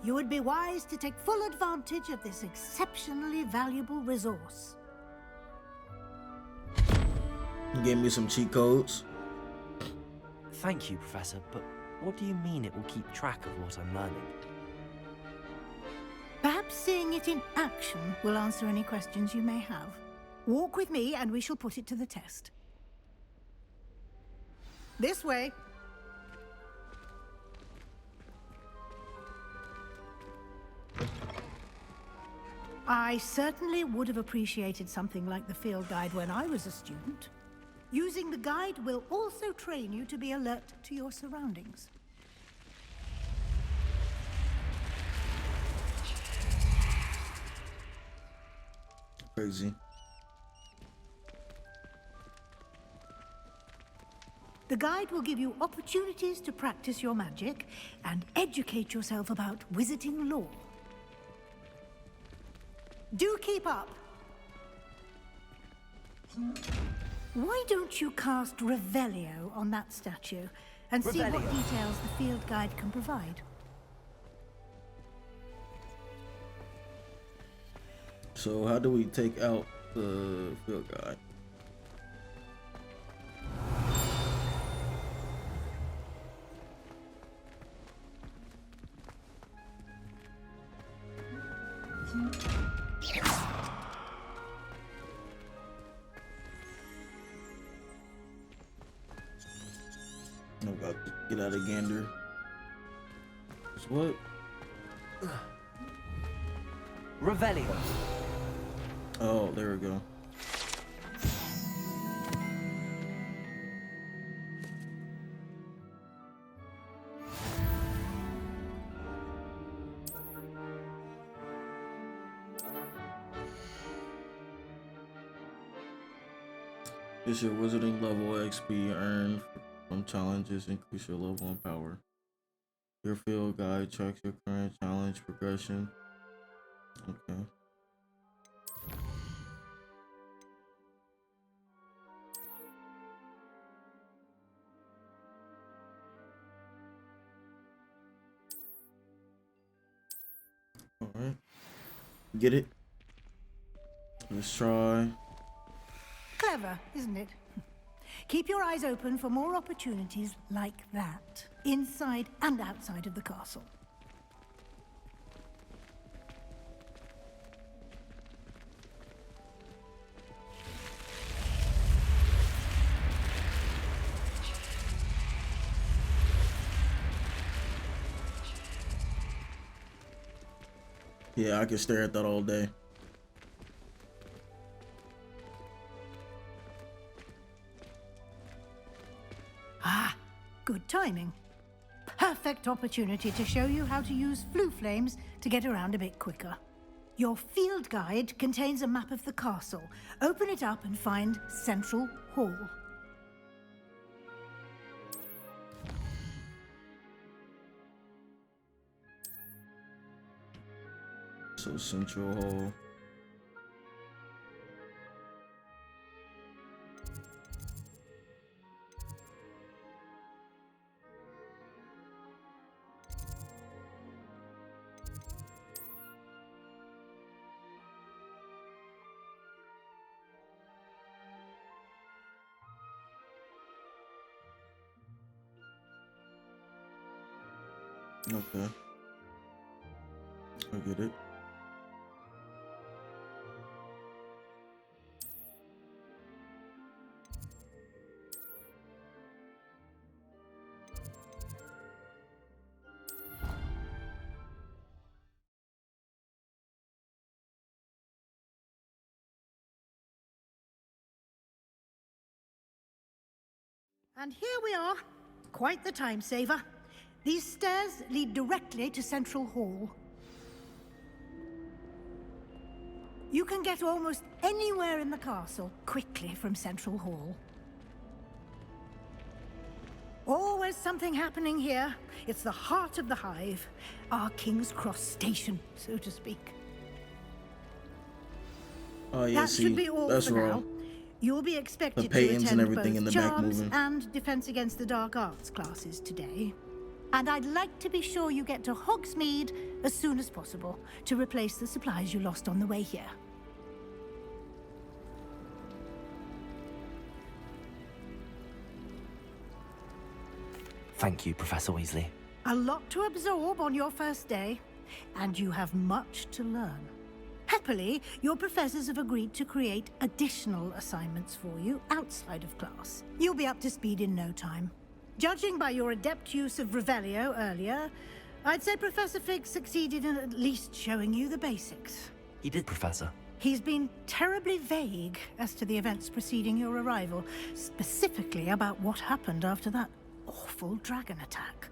Speaker 11: You would be wise to take full advantage of this exceptionally valuable resource.
Speaker 1: You gave me some cheat codes.
Speaker 3: Thank you, Professor, but what do you mean it will keep track of what I'm learning?
Speaker 11: Perhaps seeing it in action will answer any questions you may have. Walk with me and we shall put it to the test. This way. I certainly would have appreciated something like the field guide when I was a student. Using the guide will also train you to be alert to your surroundings.
Speaker 1: Crazy.
Speaker 11: The guide will give you opportunities to practice your magic and educate yourself about wizarding lore. Do keep up. Why don't you cast Revelio on that statue and see what details the field guide can provide?
Speaker 1: So how do we take out the field guide? I'm about to get out of Gander. So what?
Speaker 17: Revelio.
Speaker 1: Oh, there we go. This your wizarding level XP earned from challenges, increase your level and power. Your field guide tracks your current challenge progression. Okay. All right. Get it? Let's try.
Speaker 11: Clever, isn't it? Keep your eyes open for more opportunities like that, inside and outside of the castle.
Speaker 1: Yeah, I can stare at that all day.
Speaker 11: Ah, good timing. perfect opportunity to show you how to use flue flames to get around a bit quicker. Your field guide contains a map of the castle. Open it up and find Central Hall.
Speaker 1: So Central Hall. Okay. I get it.
Speaker 11: And here we are. Quite the time saver. These stairs lead directly to Central Hall. You can get almost anywhere in the castle quickly from Central Hall. Always something happening here. It's the heart of the hive. Our King's Cross station, so to speak.
Speaker 1: Oh yeah,
Speaker 11: that
Speaker 1: see,
Speaker 11: should be all
Speaker 1: that's
Speaker 11: for now.
Speaker 1: wrong.
Speaker 11: You'll be expected
Speaker 1: The
Speaker 11: to
Speaker 1: patents
Speaker 11: attend
Speaker 1: and everything
Speaker 11: both
Speaker 1: in the back
Speaker 11: charms
Speaker 1: moving.
Speaker 11: and Defense Against the Dark Arts classes today. And I'd like to be sure you get to Hogsmeade as soon as possible to replace the supplies you lost on the way here.
Speaker 3: Thank you, Professor Weasley.
Speaker 11: A lot to absorb on your first day, and you have much to learn. Happily, your professors have agreed to create additional assignments for you outside of class. You'll be up to speed in no time. Judging by your adept use of Revelio earlier, I'd say Professor Fig succeeded in at least showing you the basics.
Speaker 3: He did, Professor.
Speaker 11: He's been terribly vague as to the events preceding your arrival, specifically about what happened after that awful dragon attack.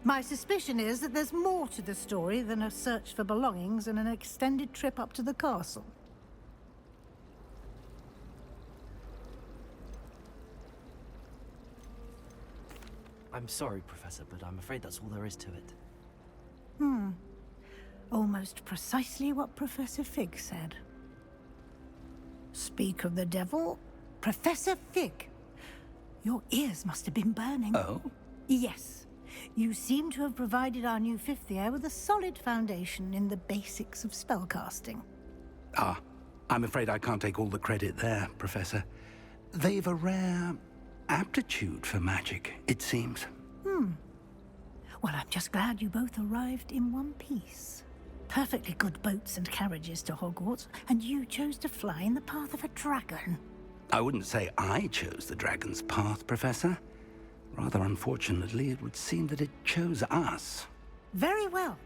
Speaker 11: My suspicion is that there's more to the story than a search for belongings and an extended trip up to the castle.
Speaker 3: I'm sorry, Professor, but I'm afraid that's all there is to it.
Speaker 11: Almost precisely what Professor Fig said. Speak of the devil, Professor Fig. Your ears must have been burning.
Speaker 7: Oh?
Speaker 11: Yes. You seem to have provided our new fifth year with a solid foundation in the basics of spellcasting.
Speaker 7: Ah, I'm afraid I can't take all the credit there, Professor. They've a rare aptitude for magic, it seems.
Speaker 11: Well, I'm just glad you both arrived in one piece. Perfectly good boats and carriages to Hogwarts, and you chose to fly in the path of a dragon.
Speaker 7: I wouldn't say I chose the dragon's path, Professor. Rather unfortunately, it would seem that it chose us.
Speaker 11: Very well.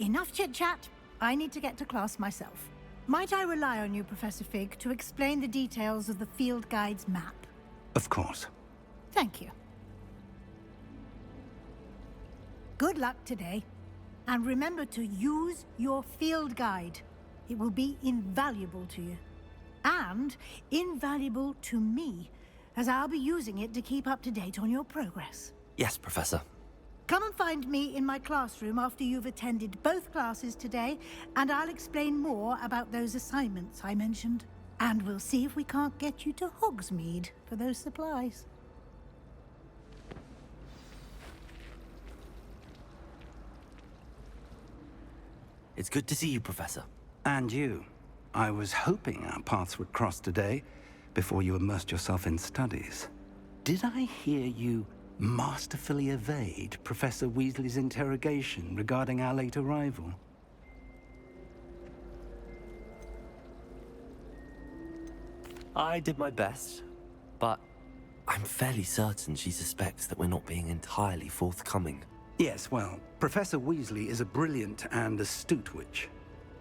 Speaker 11: Enough chit-chat. I need to get to class myself. Might I rely on you, Professor Fig, to explain the details of the field guide's map?
Speaker 7: Of course.
Speaker 11: Thank you. Good luck today. And remember to use your field guide. It will be invaluable to you. And invaluable to me, as I'll be using it to keep up to date on your progress.
Speaker 3: Yes, Professor.
Speaker 11: Come and find me in my classroom after you've attended both classes today, and I'll explain more about those assignments I mentioned. And we'll see if we can't get you to Hogsmeade for those supplies.
Speaker 3: It's good to see you, Professor.
Speaker 7: And you. I was hoping our paths would cross today, before you immersed yourself in studies. Did I hear you masterfully evade Professor Weasley's interrogation regarding our late arrival?
Speaker 3: I did my best, but I'm fairly certain she suspects that we're not being entirely forthcoming.
Speaker 7: Yes, well, Professor Weasley is a brilliant and astute witch.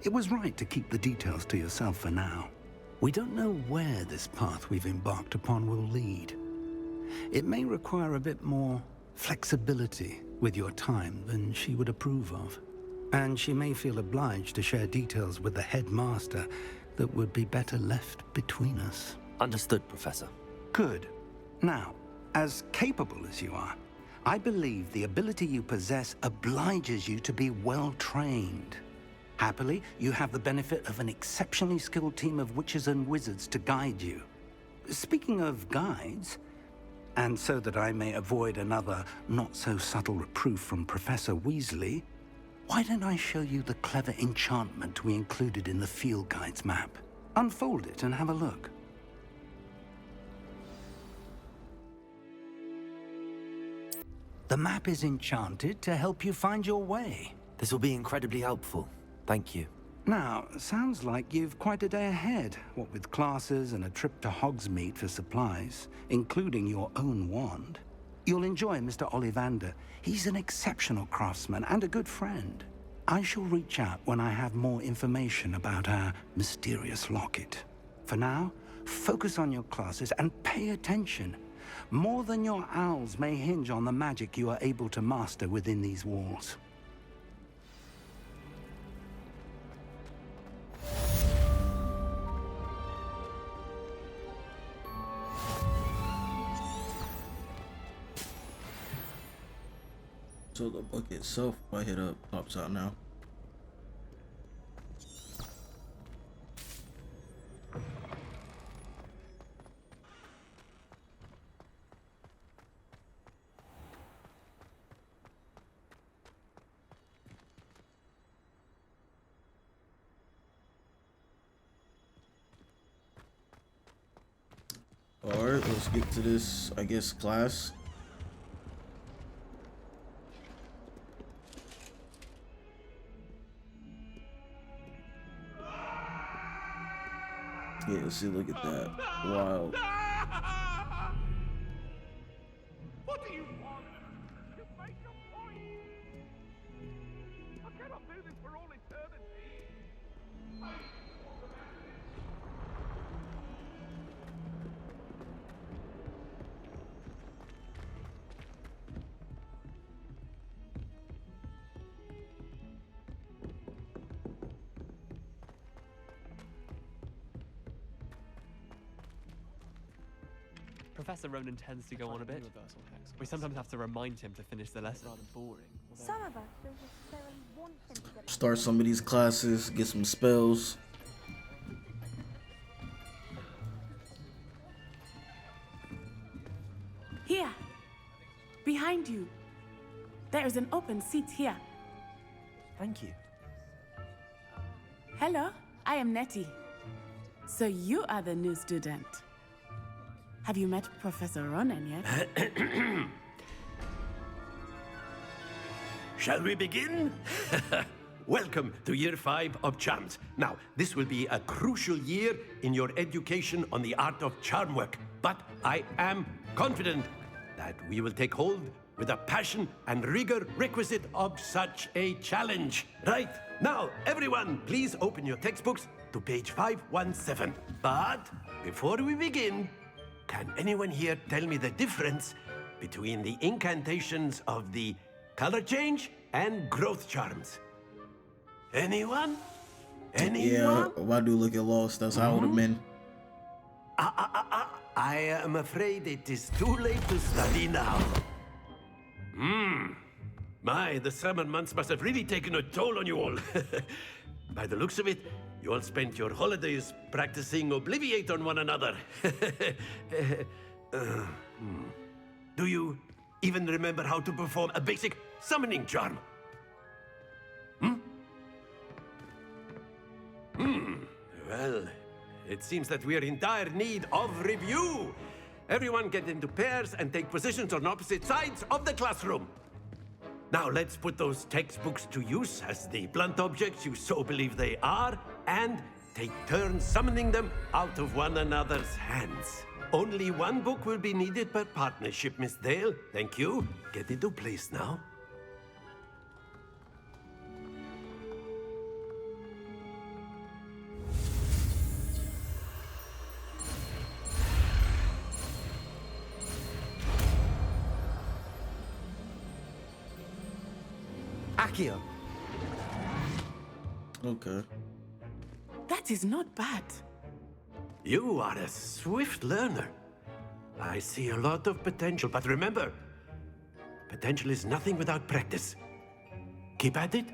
Speaker 7: It was right to keep the details to yourself for now. We don't know where this path we've embarked upon will lead. It may require a bit more flexibility with your time than she would approve of. And she may feel obliged to share details with the headmaster that would be better left between us.
Speaker 3: Understood, Professor.
Speaker 7: Good. Now, as capable as you are, I believe the ability you possess obliges you to be well trained. Happily, you have the benefit of an exceptionally skilled team of witches and wizards to guide you. Speaking of guides, and so that I may avoid another not-so-subtle reproof from Professor Weasley, why don't I show you the clever enchantment we included in the field guide's map? Unfold it and have a look. The map is enchanted to help you find your way.
Speaker 3: This will be incredibly helpful. Thank you.
Speaker 7: Now, sounds like you've quite a day ahead, what with classes and a trip to Hogsmeade for supplies, including your own wand. You'll enjoy Mr. Ollivander. He's an exceptional craftsman and a good friend. I shall reach out when I have more information about our mysterious locket. For now, focus on your classes and pay attention. More than your owls may hinge on the magic you are able to master within these walls.
Speaker 1: So the book itself, if I hit up, pops out now. Alright, let's get to this, I guess, class. Yeah, see, look at that. Wild.
Speaker 21: What do you want? Just make your point. I cannot do this for all eternity.
Speaker 16: Professor Ronan tends to go on a bit. We sometimes have to remind him to finish the lesson. Rather boring.
Speaker 18: Some of us don't necessarily want him to get
Speaker 1: Start some of these classes, get some spells.
Speaker 22: Here, behind you. There is an open seat here.
Speaker 3: Thank you.
Speaker 22: Hello, I am Nettie. So you are the new student. Have you met Professor Ronan yet?
Speaker 9: Shall we begin? Welcome to Year 5 of Charms. Now, this will be a crucial year in your education on the art of charm work, but I am confident that we will take hold with the passion and rigor requisite of such a challenge. Right, now, everyone, please open your textbooks to page 517. But before we begin, can anyone here tell me the difference between the incantations of the color change and growth charms? Anyone? Anyone?
Speaker 1: Yeah, if I do look at Lost, that's how I would have been.
Speaker 9: I am afraid it is too late to study now. My, the summer months must have really taken a toll on you all. By the looks of it, you all spent your holidays practicing Obliviate on one another. Do you even remember how to perform a basic summoning charm? Well, it seems that we are in dire need of review. Everyone get into pairs and take positions on opposite sides of the classroom. Now let's put those textbooks to use as the blunt objects you so believe they are, and take turns summoning them out of one another's hands. Only one book will be needed per partnership, Miss Dale. Thank you. Get into place now. Accio.
Speaker 1: Okay.
Speaker 22: That is not bad.
Speaker 9: You are a swift learner. I see a lot of potential, but remember, potential is nothing without practice. Keep at it.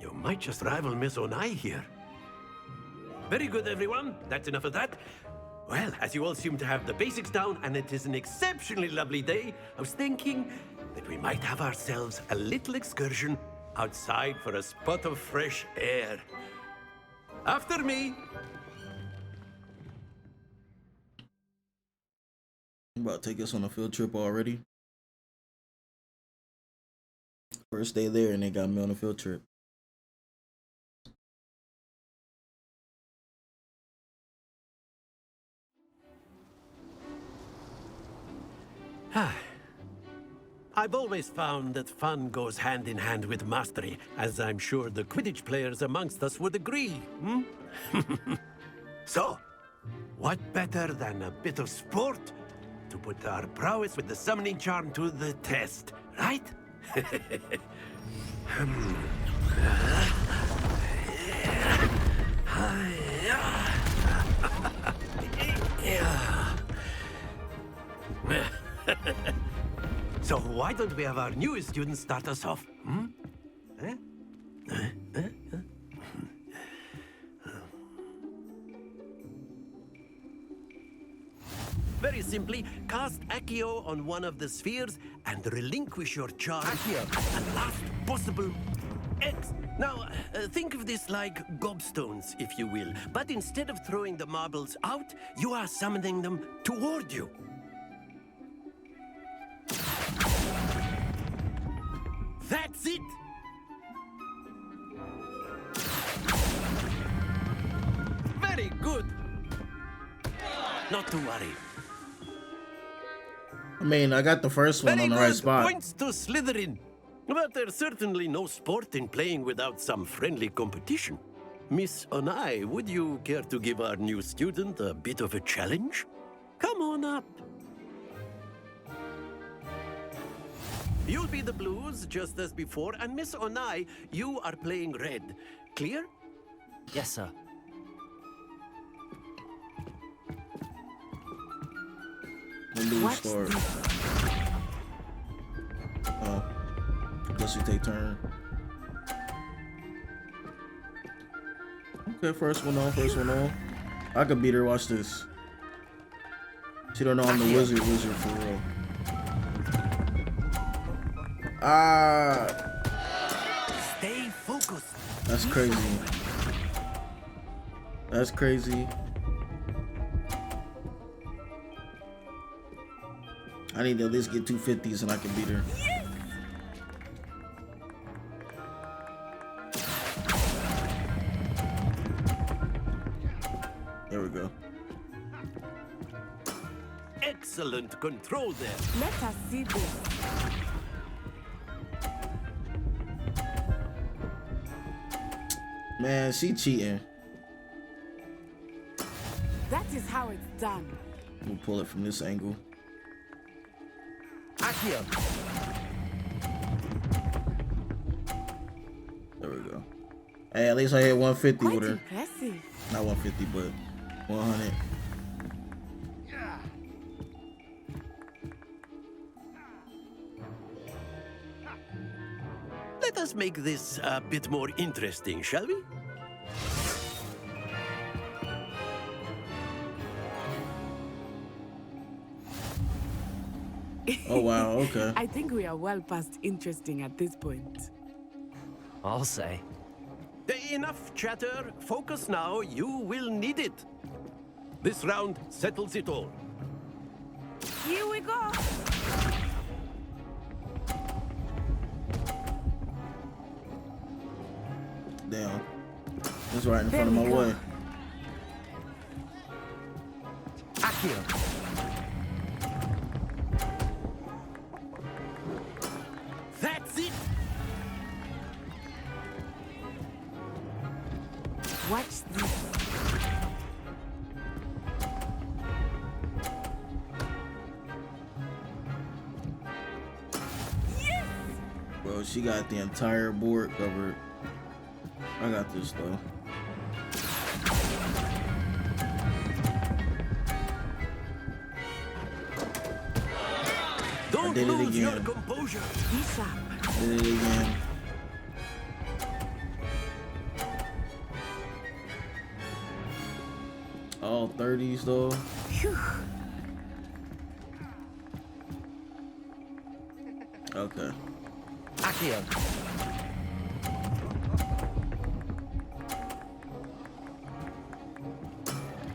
Speaker 9: You might just rival Miss Onai here. Very good, everyone. That's enough of that. Well, as you all seem to have the basics down, and it is an exceptionally lovely day, I was thinking that we might have ourselves a little excursion outside for a spot of fresh air. After me.
Speaker 1: You about to take us on a field trip already? First day there and they got me on a field trip.
Speaker 9: I've always found that fun goes hand in hand with mastery, as I'm sure the Quidditch players amongst us would agree. So, what better than a bit of sport to put our prowess with the summoning charm to the test, right? So why don't we have our newest student start us off? Very simply, cast Accio on one of the spheres and relinquish your charge at the last possible X. Now, think of this like gobstones, if you will. But instead of throwing the marbles out, you are summoning them toward you. That's it! Very good! Not to worry.
Speaker 1: I mean, I got the first one on the right spot.
Speaker 9: Points to Slytherin. But there's certainly no sport in playing without some friendly competition. Miss Onai, would you care to give our new student a bit of a challenge? Come on up. You'll be the blues, just as before, and Miss Onai, you are playing red. Clear?
Speaker 3: Yes, sir.
Speaker 1: Watch start. Oh, guess we take turn. Okay, first one on, first one on. I could beat her. Watch this. She don't know I'm the wizard for real. Ah.
Speaker 9: Stay focused.
Speaker 1: That's crazy. That's crazy. I need to at least get 250s and I can beat her. There we go.
Speaker 9: Excellent control there.
Speaker 22: Let us see this.
Speaker 1: Man, she cheating.
Speaker 22: That is how it's done.
Speaker 1: We'll pull it from this angle.
Speaker 9: Accio.
Speaker 1: There we go. Hey, at least I hit 150
Speaker 22: Quite
Speaker 1: with her.
Speaker 22: Impressive.
Speaker 1: Not 150, but 100.
Speaker 9: Let us make this a bit more interesting, shall we?
Speaker 1: Oh, wow, okay.
Speaker 22: I think we are well past interesting at this point.
Speaker 3: I'll say.
Speaker 9: Enough chatter. Focus now. You will need it. This round settles it all.
Speaker 22: Here we go.
Speaker 1: Damn. This right in front of my way.
Speaker 9: Accio. That's it.
Speaker 22: Watch this.
Speaker 1: She got the entire board covered. I got this though.
Speaker 9: Don't
Speaker 1: did it
Speaker 9: lose your
Speaker 1: again.
Speaker 9: composure.
Speaker 1: Did it again. All 30s though.
Speaker 22: Phew.
Speaker 1: Okay.
Speaker 3: Accio.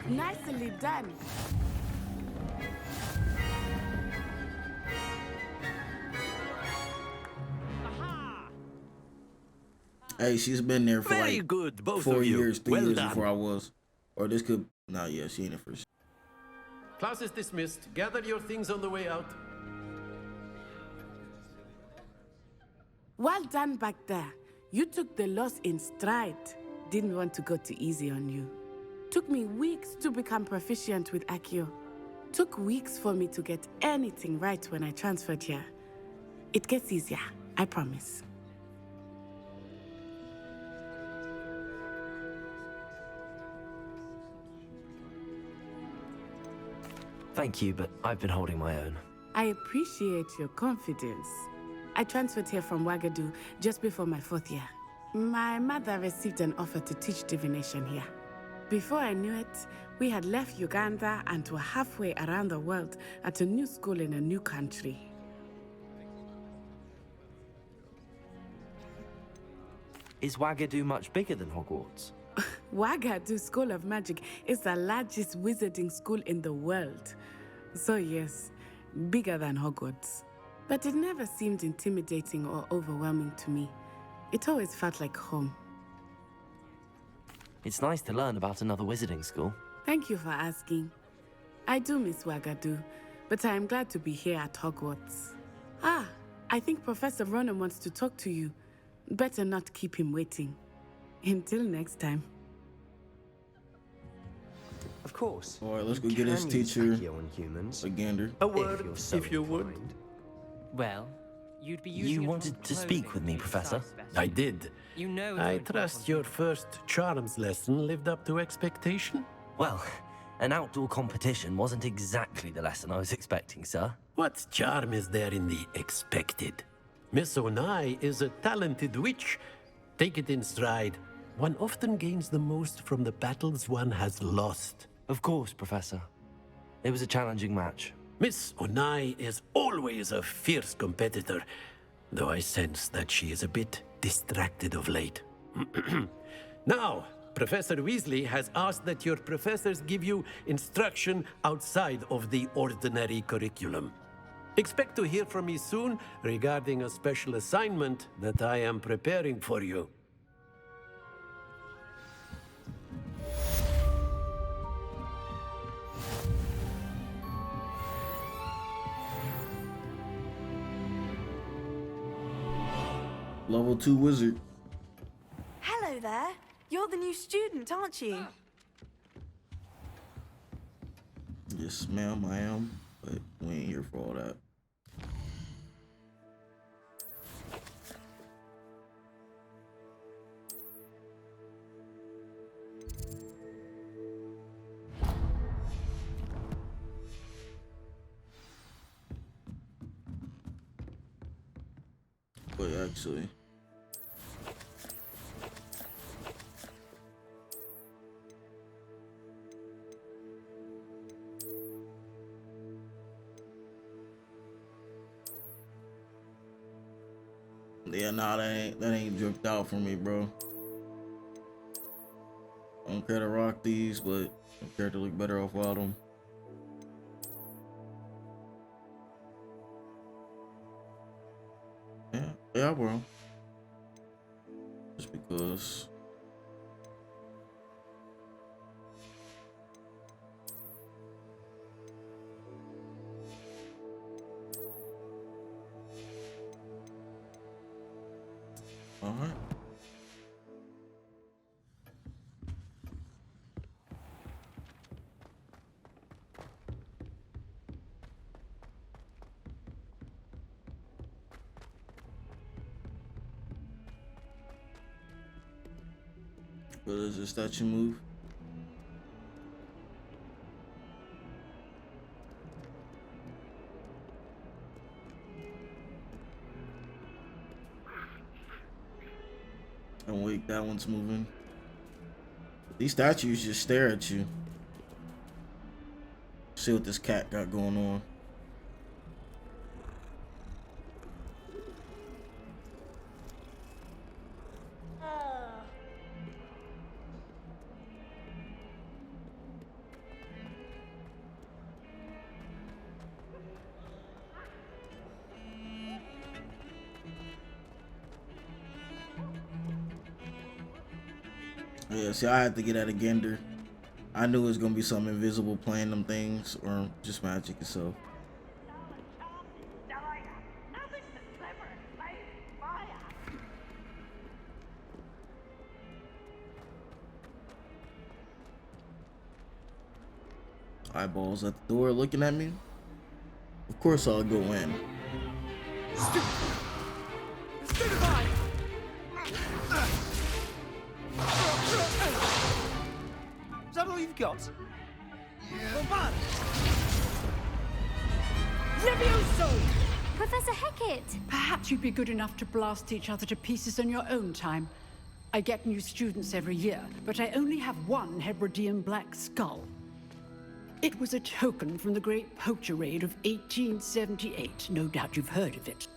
Speaker 22: Nicely done.
Speaker 1: Hey, she's been there for
Speaker 9: Very
Speaker 1: like
Speaker 9: good, both
Speaker 1: 4
Speaker 9: of you.
Speaker 1: years, 3
Speaker 9: Well
Speaker 1: years
Speaker 9: done.
Speaker 1: before I was. Or this could, nah, yeah, she ain't it first.
Speaker 2: Class is dismissed. Gather your things on the way out.
Speaker 22: Well done back there. You took the loss in stride. Didn't want to go too easy on you. Took me weeks to become proficient with Accio. Took weeks for me to get anything right when I transferred here. It gets easier, I promise.
Speaker 3: Thank you, but I've been holding my own.
Speaker 22: I appreciate your confidence. I transferred here from Wagadu just before my 4th year. My mother received an offer to teach divination here. Before I knew it, we had left Uganda and were halfway around the world at a new school in a new country.
Speaker 3: Is Wagadu much bigger than Hogwarts?
Speaker 22: Wagadu School of Magic is the largest wizarding school in the world. So yes, bigger than Hogwarts. But it never seemed intimidating or overwhelming to me. It always felt like home.
Speaker 3: It's nice to learn about another wizarding school.
Speaker 22: Thank you for asking. I do miss Wagadu, but I am glad to be here at Hogwarts. Ah, I think Professor Ronan wants to talk to you. Better not keep him waiting. Until next time.
Speaker 13: Of course.
Speaker 1: All right, let's go
Speaker 13: You
Speaker 1: get his
Speaker 13: can use
Speaker 1: teacher.
Speaker 13: Accio on humans.
Speaker 1: A gander.
Speaker 2: A word,
Speaker 13: you're so
Speaker 2: if you would.
Speaker 13: inclined.
Speaker 17: Well, you'd be using
Speaker 3: You
Speaker 17: it
Speaker 3: wanted
Speaker 17: on
Speaker 3: to speak with me,
Speaker 17: clothing,
Speaker 3: Professor?
Speaker 17: precise
Speaker 2: I did.
Speaker 17: You know
Speaker 2: I
Speaker 17: it's going to
Speaker 2: trust your first charms lesson lived up to expectation.
Speaker 3: Well, an outdoor competition wasn't exactly the lesson I was expecting, sir.
Speaker 2: What charm is there in the expected? Miss Onai is a talented witch. Take it in stride. One often gains the most from the battles one has lost.
Speaker 3: Of course, Professor. It was a challenging match.
Speaker 2: Miss Onai is always a fierce competitor, though I sense that she is a bit distracted of late. Now, Professor Weasley has asked that your professors give you instruction outside of the ordinary curriculum. Expect to hear from me soon regarding a special assignment that I am preparing for you.
Speaker 1: Level 2 wizard.
Speaker 18: Hello there. You're the new student, aren't you?
Speaker 1: Yes, ma'am, I am. But we ain't here for all that. Wait, actually. Yeah, nah, that ain't dripped out for me, bro. I don't care to rock these, but I care to look better off without them. Yeah, bro. Just because. All right. What is this statue move? Oh wait, that one's moving. These statues just stare at you. See what this cat got going on. Yeah, see, I had to get at a Gender. I knew it was gonna be something invisible playing them things, or just magic itself. Eyeballs at the door looking at me. Of course I'll go in.
Speaker 4: Is that all you've got? Yeah.
Speaker 8: Levioso!
Speaker 20: Professor Hecat!
Speaker 8: Perhaps you'd be good enough to blast each other to pieces in your own time. I get new students every year, but I only have one Hebridean black skull. It was a token from the Great Poacher Raid of 1878. No doubt you've heard of it.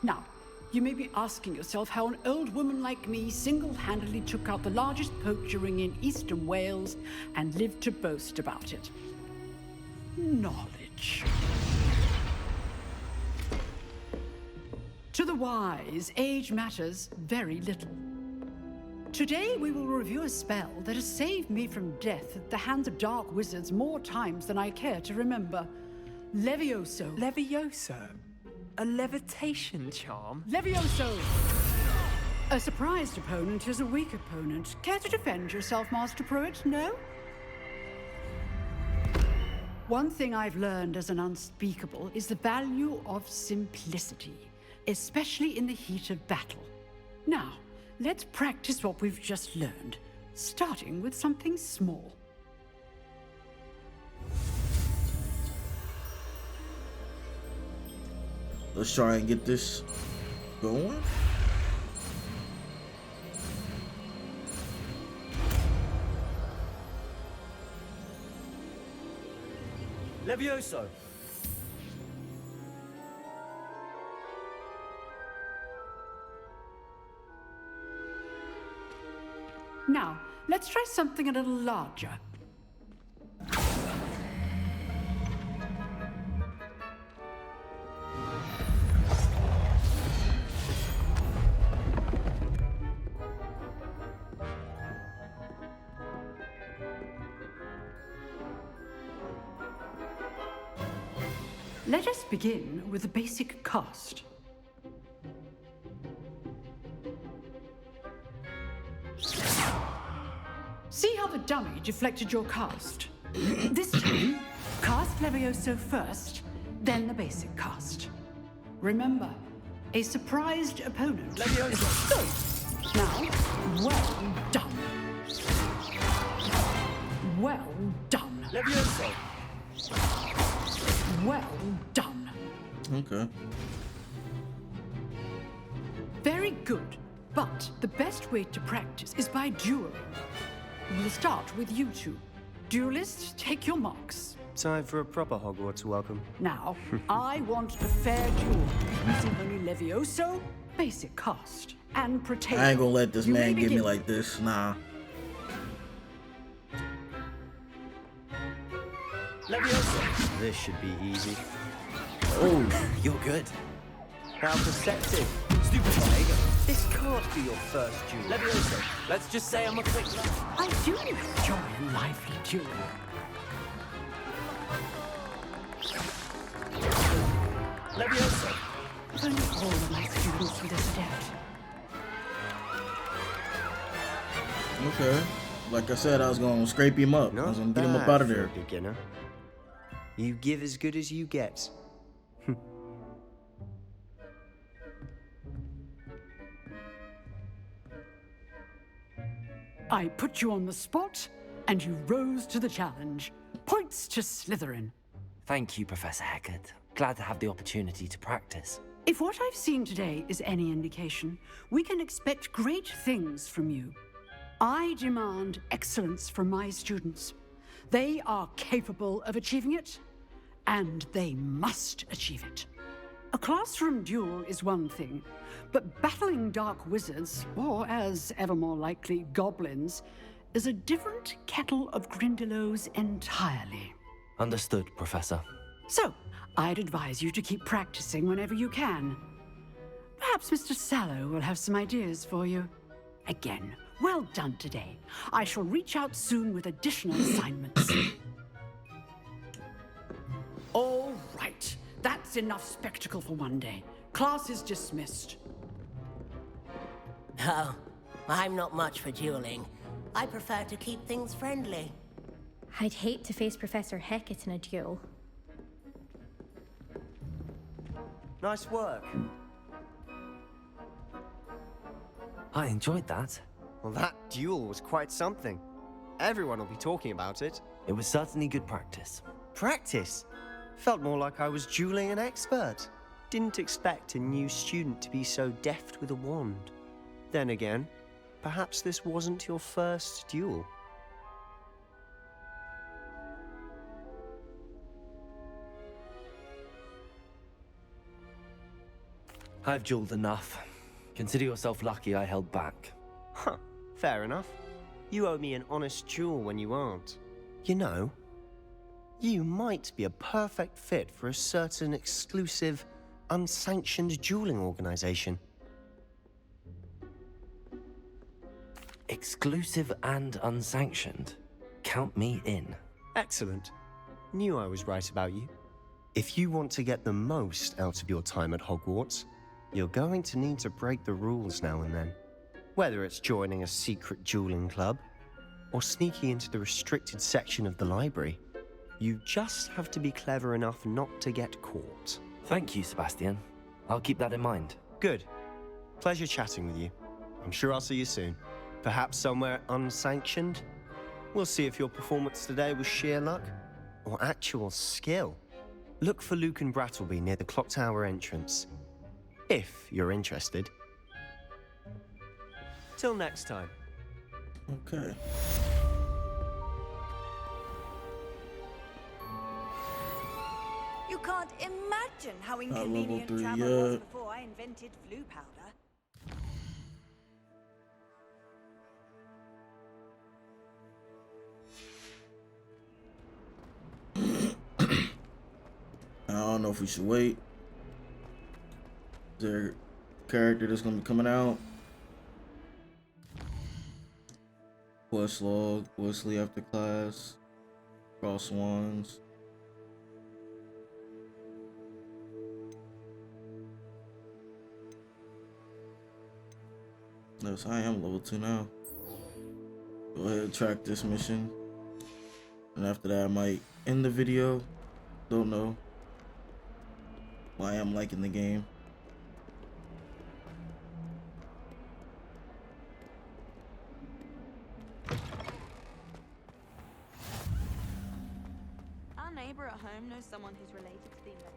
Speaker 8: Now, you may be asking yourself how an old woman like me single-handedly took out the largest poacher ring in eastern Wales and lived to boast about it. Knowledge. To the wise, age matters very little. Today we will review a spell that has saved me from death at the hands of dark wizards more times than I care to remember. Levioso.
Speaker 23: Levioso? A levitation charm?
Speaker 8: Levioso! A surprised opponent is a weak opponent. Care to defend yourself, Master Pruitt? No? One thing I've learned as an unspeakable is the value of simplicity, especially in the heat of battle. Now, let's practice what we've just learned, starting with something small.
Speaker 1: Let's try and get this going.
Speaker 4: Levioso!
Speaker 8: Now, let's try something a little larger. Let us begin with the basic cast. See how the dummy deflected your cast? This time, cast Levioso first, then the basic cast. Remember, a surprised opponent. Levioso! Now, well done. Well done.
Speaker 4: Levioso!
Speaker 8: Well done.
Speaker 1: Okay.
Speaker 8: Very good. But the best way to practice is by dueling. We'll start with you two. Duelists, take your marks.
Speaker 13: Time for a proper Hogwarts welcome.
Speaker 8: Now, I want a fair duel using only Levioso, basic cast, and Protego.
Speaker 1: I ain't gonna let this
Speaker 8: You
Speaker 1: man
Speaker 8: may
Speaker 1: get me
Speaker 8: begin.
Speaker 1: like this. Nah.
Speaker 4: Levioso!
Speaker 13: This should be easy.
Speaker 4: Oh, you're good.
Speaker 13: How perceptive.
Speaker 4: Stupid Protego.
Speaker 13: This can't be your first duel.
Speaker 4: Levioso, let's just say I'm a quick learner.
Speaker 8: I do enjoy a lively duel.
Speaker 4: Levioso!
Speaker 8: If only all of my students were this adept.
Speaker 1: Okay. Like I said, I was gonna scrape him up. I was gonna get him up out of there.
Speaker 13: For a beginner. You give as good as you get.
Speaker 8: I put you on the spot, and you rose to the challenge. Points to Slytherin.
Speaker 3: Thank you, Professor Hecat. Glad to have the opportunity to practice.
Speaker 8: If what I've seen today is any indication, we can expect great things from you. I demand excellence from my students. They are capable of achieving it, and they must achieve it. A classroom duel is one thing, but battling dark wizards, or as ever more likely, goblins, is a different kettle of Grindylows entirely.
Speaker 3: Understood, Professor.
Speaker 8: So, I'd advise you to keep practicing whenever you can. Perhaps Mr. Sallow will have some ideas for you. Again, well done today. I shall reach out soon with additional assignments. All right. That's enough spectacle for one day. Class is dismissed.
Speaker 5: Oh, I'm not much for dueling. I prefer to keep things friendly.
Speaker 14: I'd hate to face Professor Hecat in a duel.
Speaker 13: Nice work.
Speaker 3: I enjoyed that.
Speaker 13: Well, that duel was quite something. Everyone will be talking about it.
Speaker 3: It was certainly good practice.
Speaker 13: Practice? Felt more like I was dueling an expert. Didn't expect a new student to be so deft with a wand. Then again, perhaps this wasn't your first duel.
Speaker 3: I've dueled enough. Consider yourself lucky I held back.
Speaker 13: Huh, fair enough. You owe me an honest duel when you aren't. You know, you might be a perfect fit for a certain exclusive, unsanctioned dueling organization.
Speaker 3: Exclusive and unsanctioned. Count me in.
Speaker 13: Excellent. Knew I was right about you. If you want to get the most out of your time at Hogwarts, you're going to need to break the rules now and then. Whether it's joining a secret dueling club, or sneaking into the restricted section of the library, you just have to be clever enough not to get caught.
Speaker 3: Thank you, Sebastian. I'll keep that in mind.
Speaker 13: Good. Pleasure chatting with you. I'm sure I'll see you soon. Perhaps somewhere unsanctioned? We'll see if your performance today was sheer luck or actual skill. Look for Luke and Brattleby near the clock tower entrance, if you're interested. Till next time.
Speaker 1: Okay.
Speaker 18: You can't imagine how
Speaker 1: level
Speaker 18: inconvenient
Speaker 1: 3
Speaker 18: travel was
Speaker 1: yet.
Speaker 18: before I invented flu powder.
Speaker 1: I don't know if we should wait. Is there a character that's gonna be coming out? Quest log, Wesley after class, cross wands. Yes, I am level 2 now. Go ahead and track this mission. And after that I might end the video. Don't know. I am liking the game.
Speaker 18: Our neighbor at home knows someone who's related to the inventor.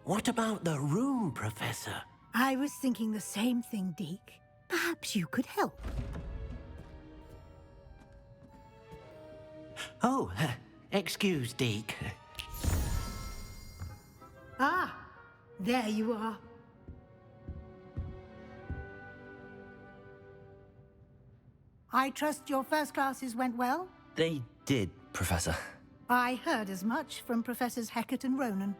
Speaker 9: What about the room, Professor?
Speaker 11: I was thinking the same thing, Deke. Perhaps you could help.
Speaker 9: Oh, excuse, Deke.
Speaker 11: Ah, there you are. I trust your first classes went well?
Speaker 3: They did, Professor.
Speaker 11: I heard as much from Professors Hecat and Ronan.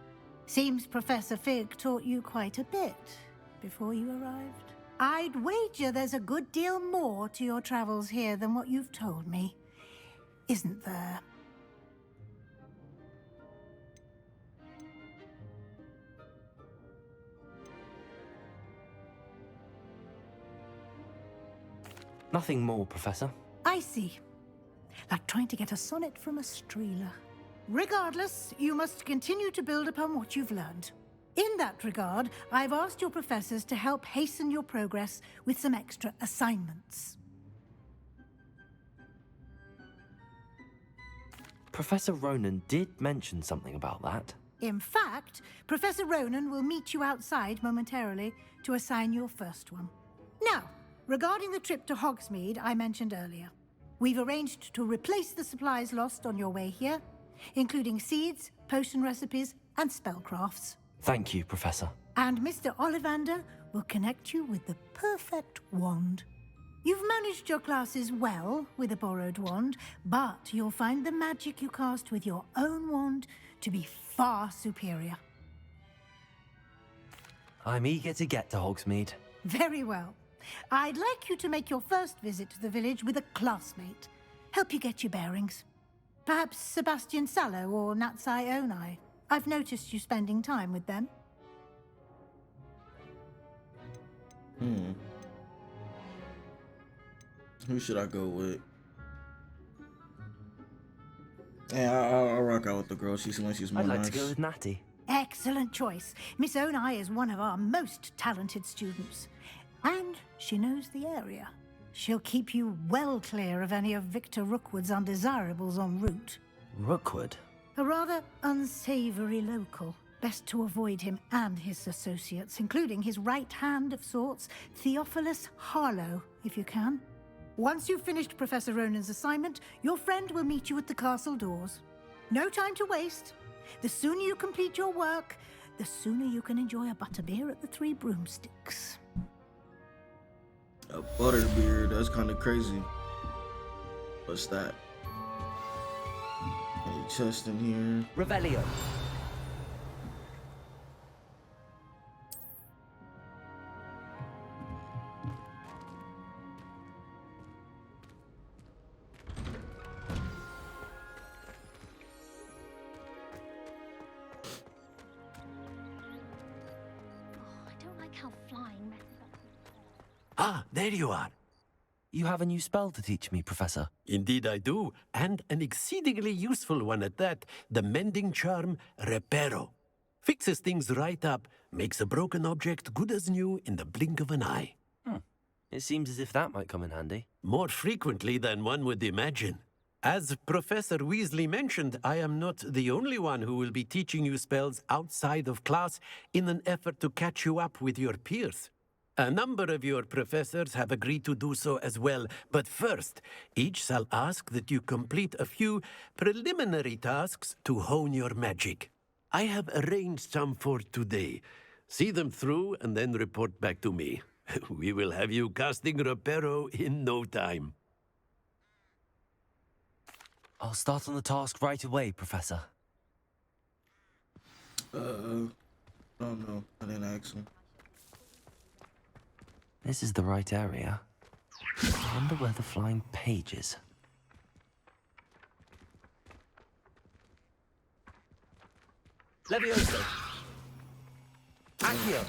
Speaker 11: Seems Professor Fig taught you quite a bit before you arrived. I'd wager there's a good deal more to your travels here than what you've told me. Isn't there?
Speaker 3: Nothing more, Professor.
Speaker 11: I see. Like trying to get a sonnet from a streeler. Regardless, you must continue to build upon what you've learned. In that regard, I've asked your professors to help hasten your progress with some extra assignments.
Speaker 3: Professor Ronan did mention something about that.
Speaker 11: In fact, Professor Ronan will meet you outside momentarily to assign your first one. Now, regarding the trip to Hogsmeade I mentioned earlier, we've arranged to replace the supplies lost on your way here, including seeds, potion recipes, and spellcrafts.
Speaker 3: Thank you, Professor.
Speaker 11: And Mr. Ollivander will connect you with the perfect wand. You've managed your classes well with a borrowed wand, but you'll find the magic you cast with your own wand to be far superior.
Speaker 3: I'm eager to get to Hogsmeade.
Speaker 11: Very well. I'd like you to make your first visit to the village with a classmate. Help you get your bearings. Perhaps Sebastian Sallow or Natsai Onai. I've noticed you spending time with them.
Speaker 1: Who should I go with? Yeah, I'll rock out with the girl. She seems like she's more
Speaker 3: I'd like
Speaker 1: nice.
Speaker 3: to go with Natty.
Speaker 11: Excellent choice. Miss Onai is one of our most talented students. And she knows the area. She'll keep you well clear of any of Victor Rookwood's undesirables en route.
Speaker 3: Rookwood?
Speaker 11: A rather unsavory local. Best to avoid him and his associates, including his right hand of sorts, Theophilus Harlow, if you can. Once you've finished Professor Ronan's assignment, your friend will meet you at the castle doors. No time to waste. The sooner you complete your work, the sooner you can enjoy a butterbeer at the Three Broomsticks.
Speaker 1: A butterbeer, that's kind of crazy. What's that? Any chest in here?
Speaker 3: Revelio.
Speaker 2: Ah, there you are.
Speaker 3: You have a new spell to teach me, Professor.
Speaker 2: Indeed I do, and an exceedingly useful one at that. The mending charm, Reparo. Fixes things right up, makes a broken object good as new in the blink of an eye.
Speaker 3: It seems as if that might come in handy.
Speaker 2: More frequently than one would imagine. As Professor Weasley mentioned, I am not the only one who will be teaching you spells outside of class in an effort to catch you up with your peers. A number of your professors have agreed to do so as well, but first, each shall ask that you complete a few preliminary tasks to hone your magic. I have arranged some for today. See them through and then report back to me. We will have you casting Reparo in no time.
Speaker 3: I'll start on the task right away, Professor.
Speaker 1: Oh no, I didn't ask him.
Speaker 3: This is the right area. I wonder where the flying page is.
Speaker 2: Levioso.
Speaker 1: Accio.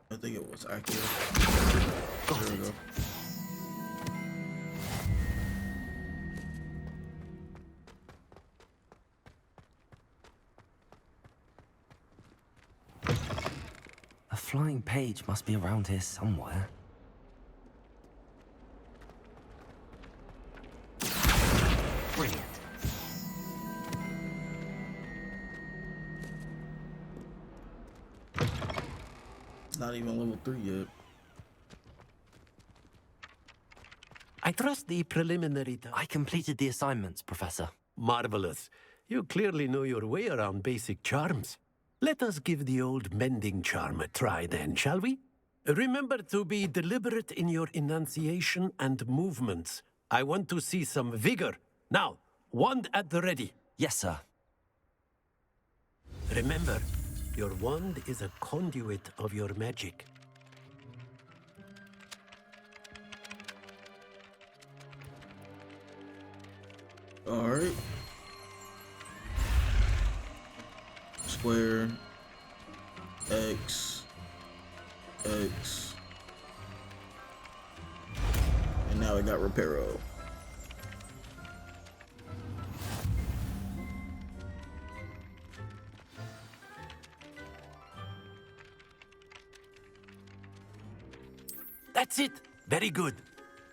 Speaker 1: I think it was Accio. There we go.
Speaker 3: A flying page must be around here somewhere. Brilliant.
Speaker 1: Not even level 3 yet.
Speaker 2: I trust the preliminary
Speaker 3: I completed the assignments, Professor.
Speaker 2: Marvelous. You clearly know your way around basic charms. Let us give the old mending charm a try then, shall we? Remember to be deliberate in your enunciation and movements. I want to see some vigor. Now, wand at the ready.
Speaker 3: Yes, sir.
Speaker 2: Remember, your wand is a conduit of your magic.
Speaker 1: All right. Square. X. X. And now we got Reparo.
Speaker 2: That's it. Very good.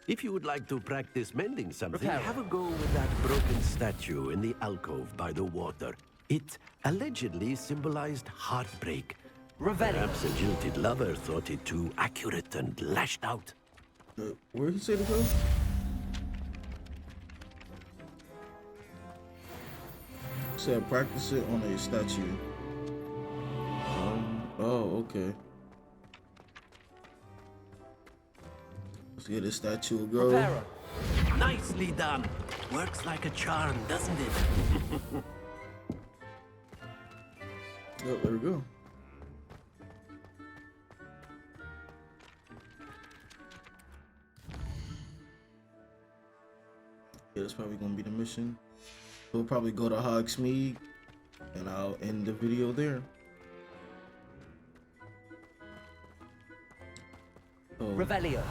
Speaker 2: If you would like to practice mending something,
Speaker 3: Repair.
Speaker 2: have a go with that broken statue in the alcove by the water. It allegedly symbolized heartbreak. Perhaps a jilted lover thought it too accurate and lashed out.
Speaker 1: Where did he say to go? Said practice it on a statue. Oh, okay. Let's get a statue of girl.
Speaker 2: Repairer. Nicely done. Works like a charm, doesn't it?
Speaker 1: Oh, there we go. Yeah, that's probably gonna be the mission. We'll probably go to Hogsmeade, and I'll end the video there. Oh,
Speaker 3: Revelio.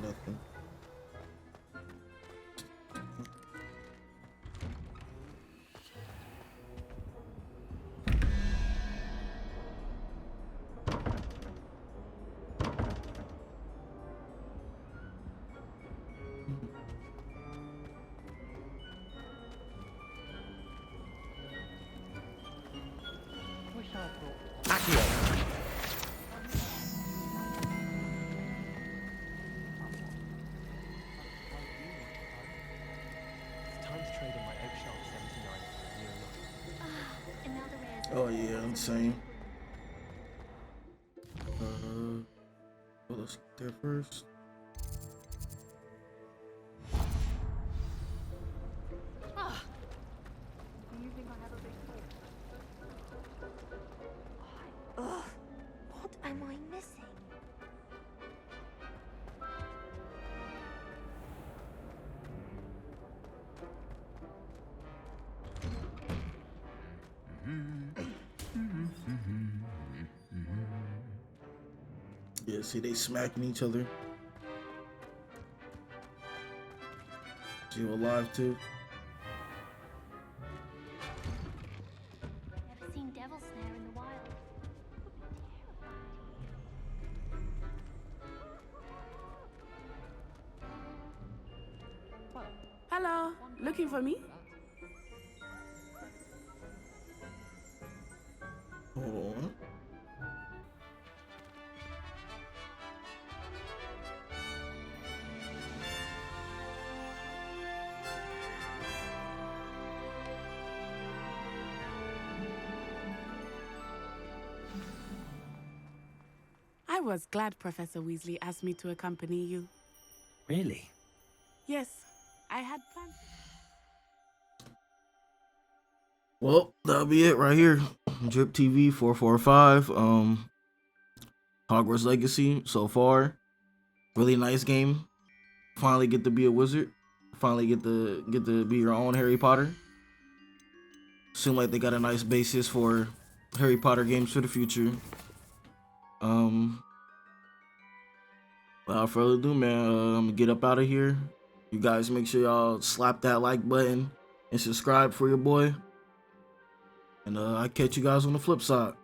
Speaker 1: nothing. Oh yeah, insane. Well, let's get there first.
Speaker 18: Ugh, what am I missing?
Speaker 1: Yeah, see they smacking each other. Is you alive too?
Speaker 20: Never seen devil snare in the wild.
Speaker 22: Hello, looking for me?
Speaker 1: Hold on.
Speaker 22: I was glad Professor Weasley asked me to accompany you.
Speaker 3: Really?
Speaker 22: Yes, I had plans.
Speaker 1: Well, that'll be it right here. Drip TV 445. Hogwarts Legacy so far. Really nice game. Finally get to be a wizard. Finally get to be your own Harry Potter. Seem like they got a nice basis for Harry Potter games for the future. Without further ado, man, I'm gonna get up out of here. You guys make sure y'all slap that like button and subscribe for your boy. And I catch you guys on the flip side.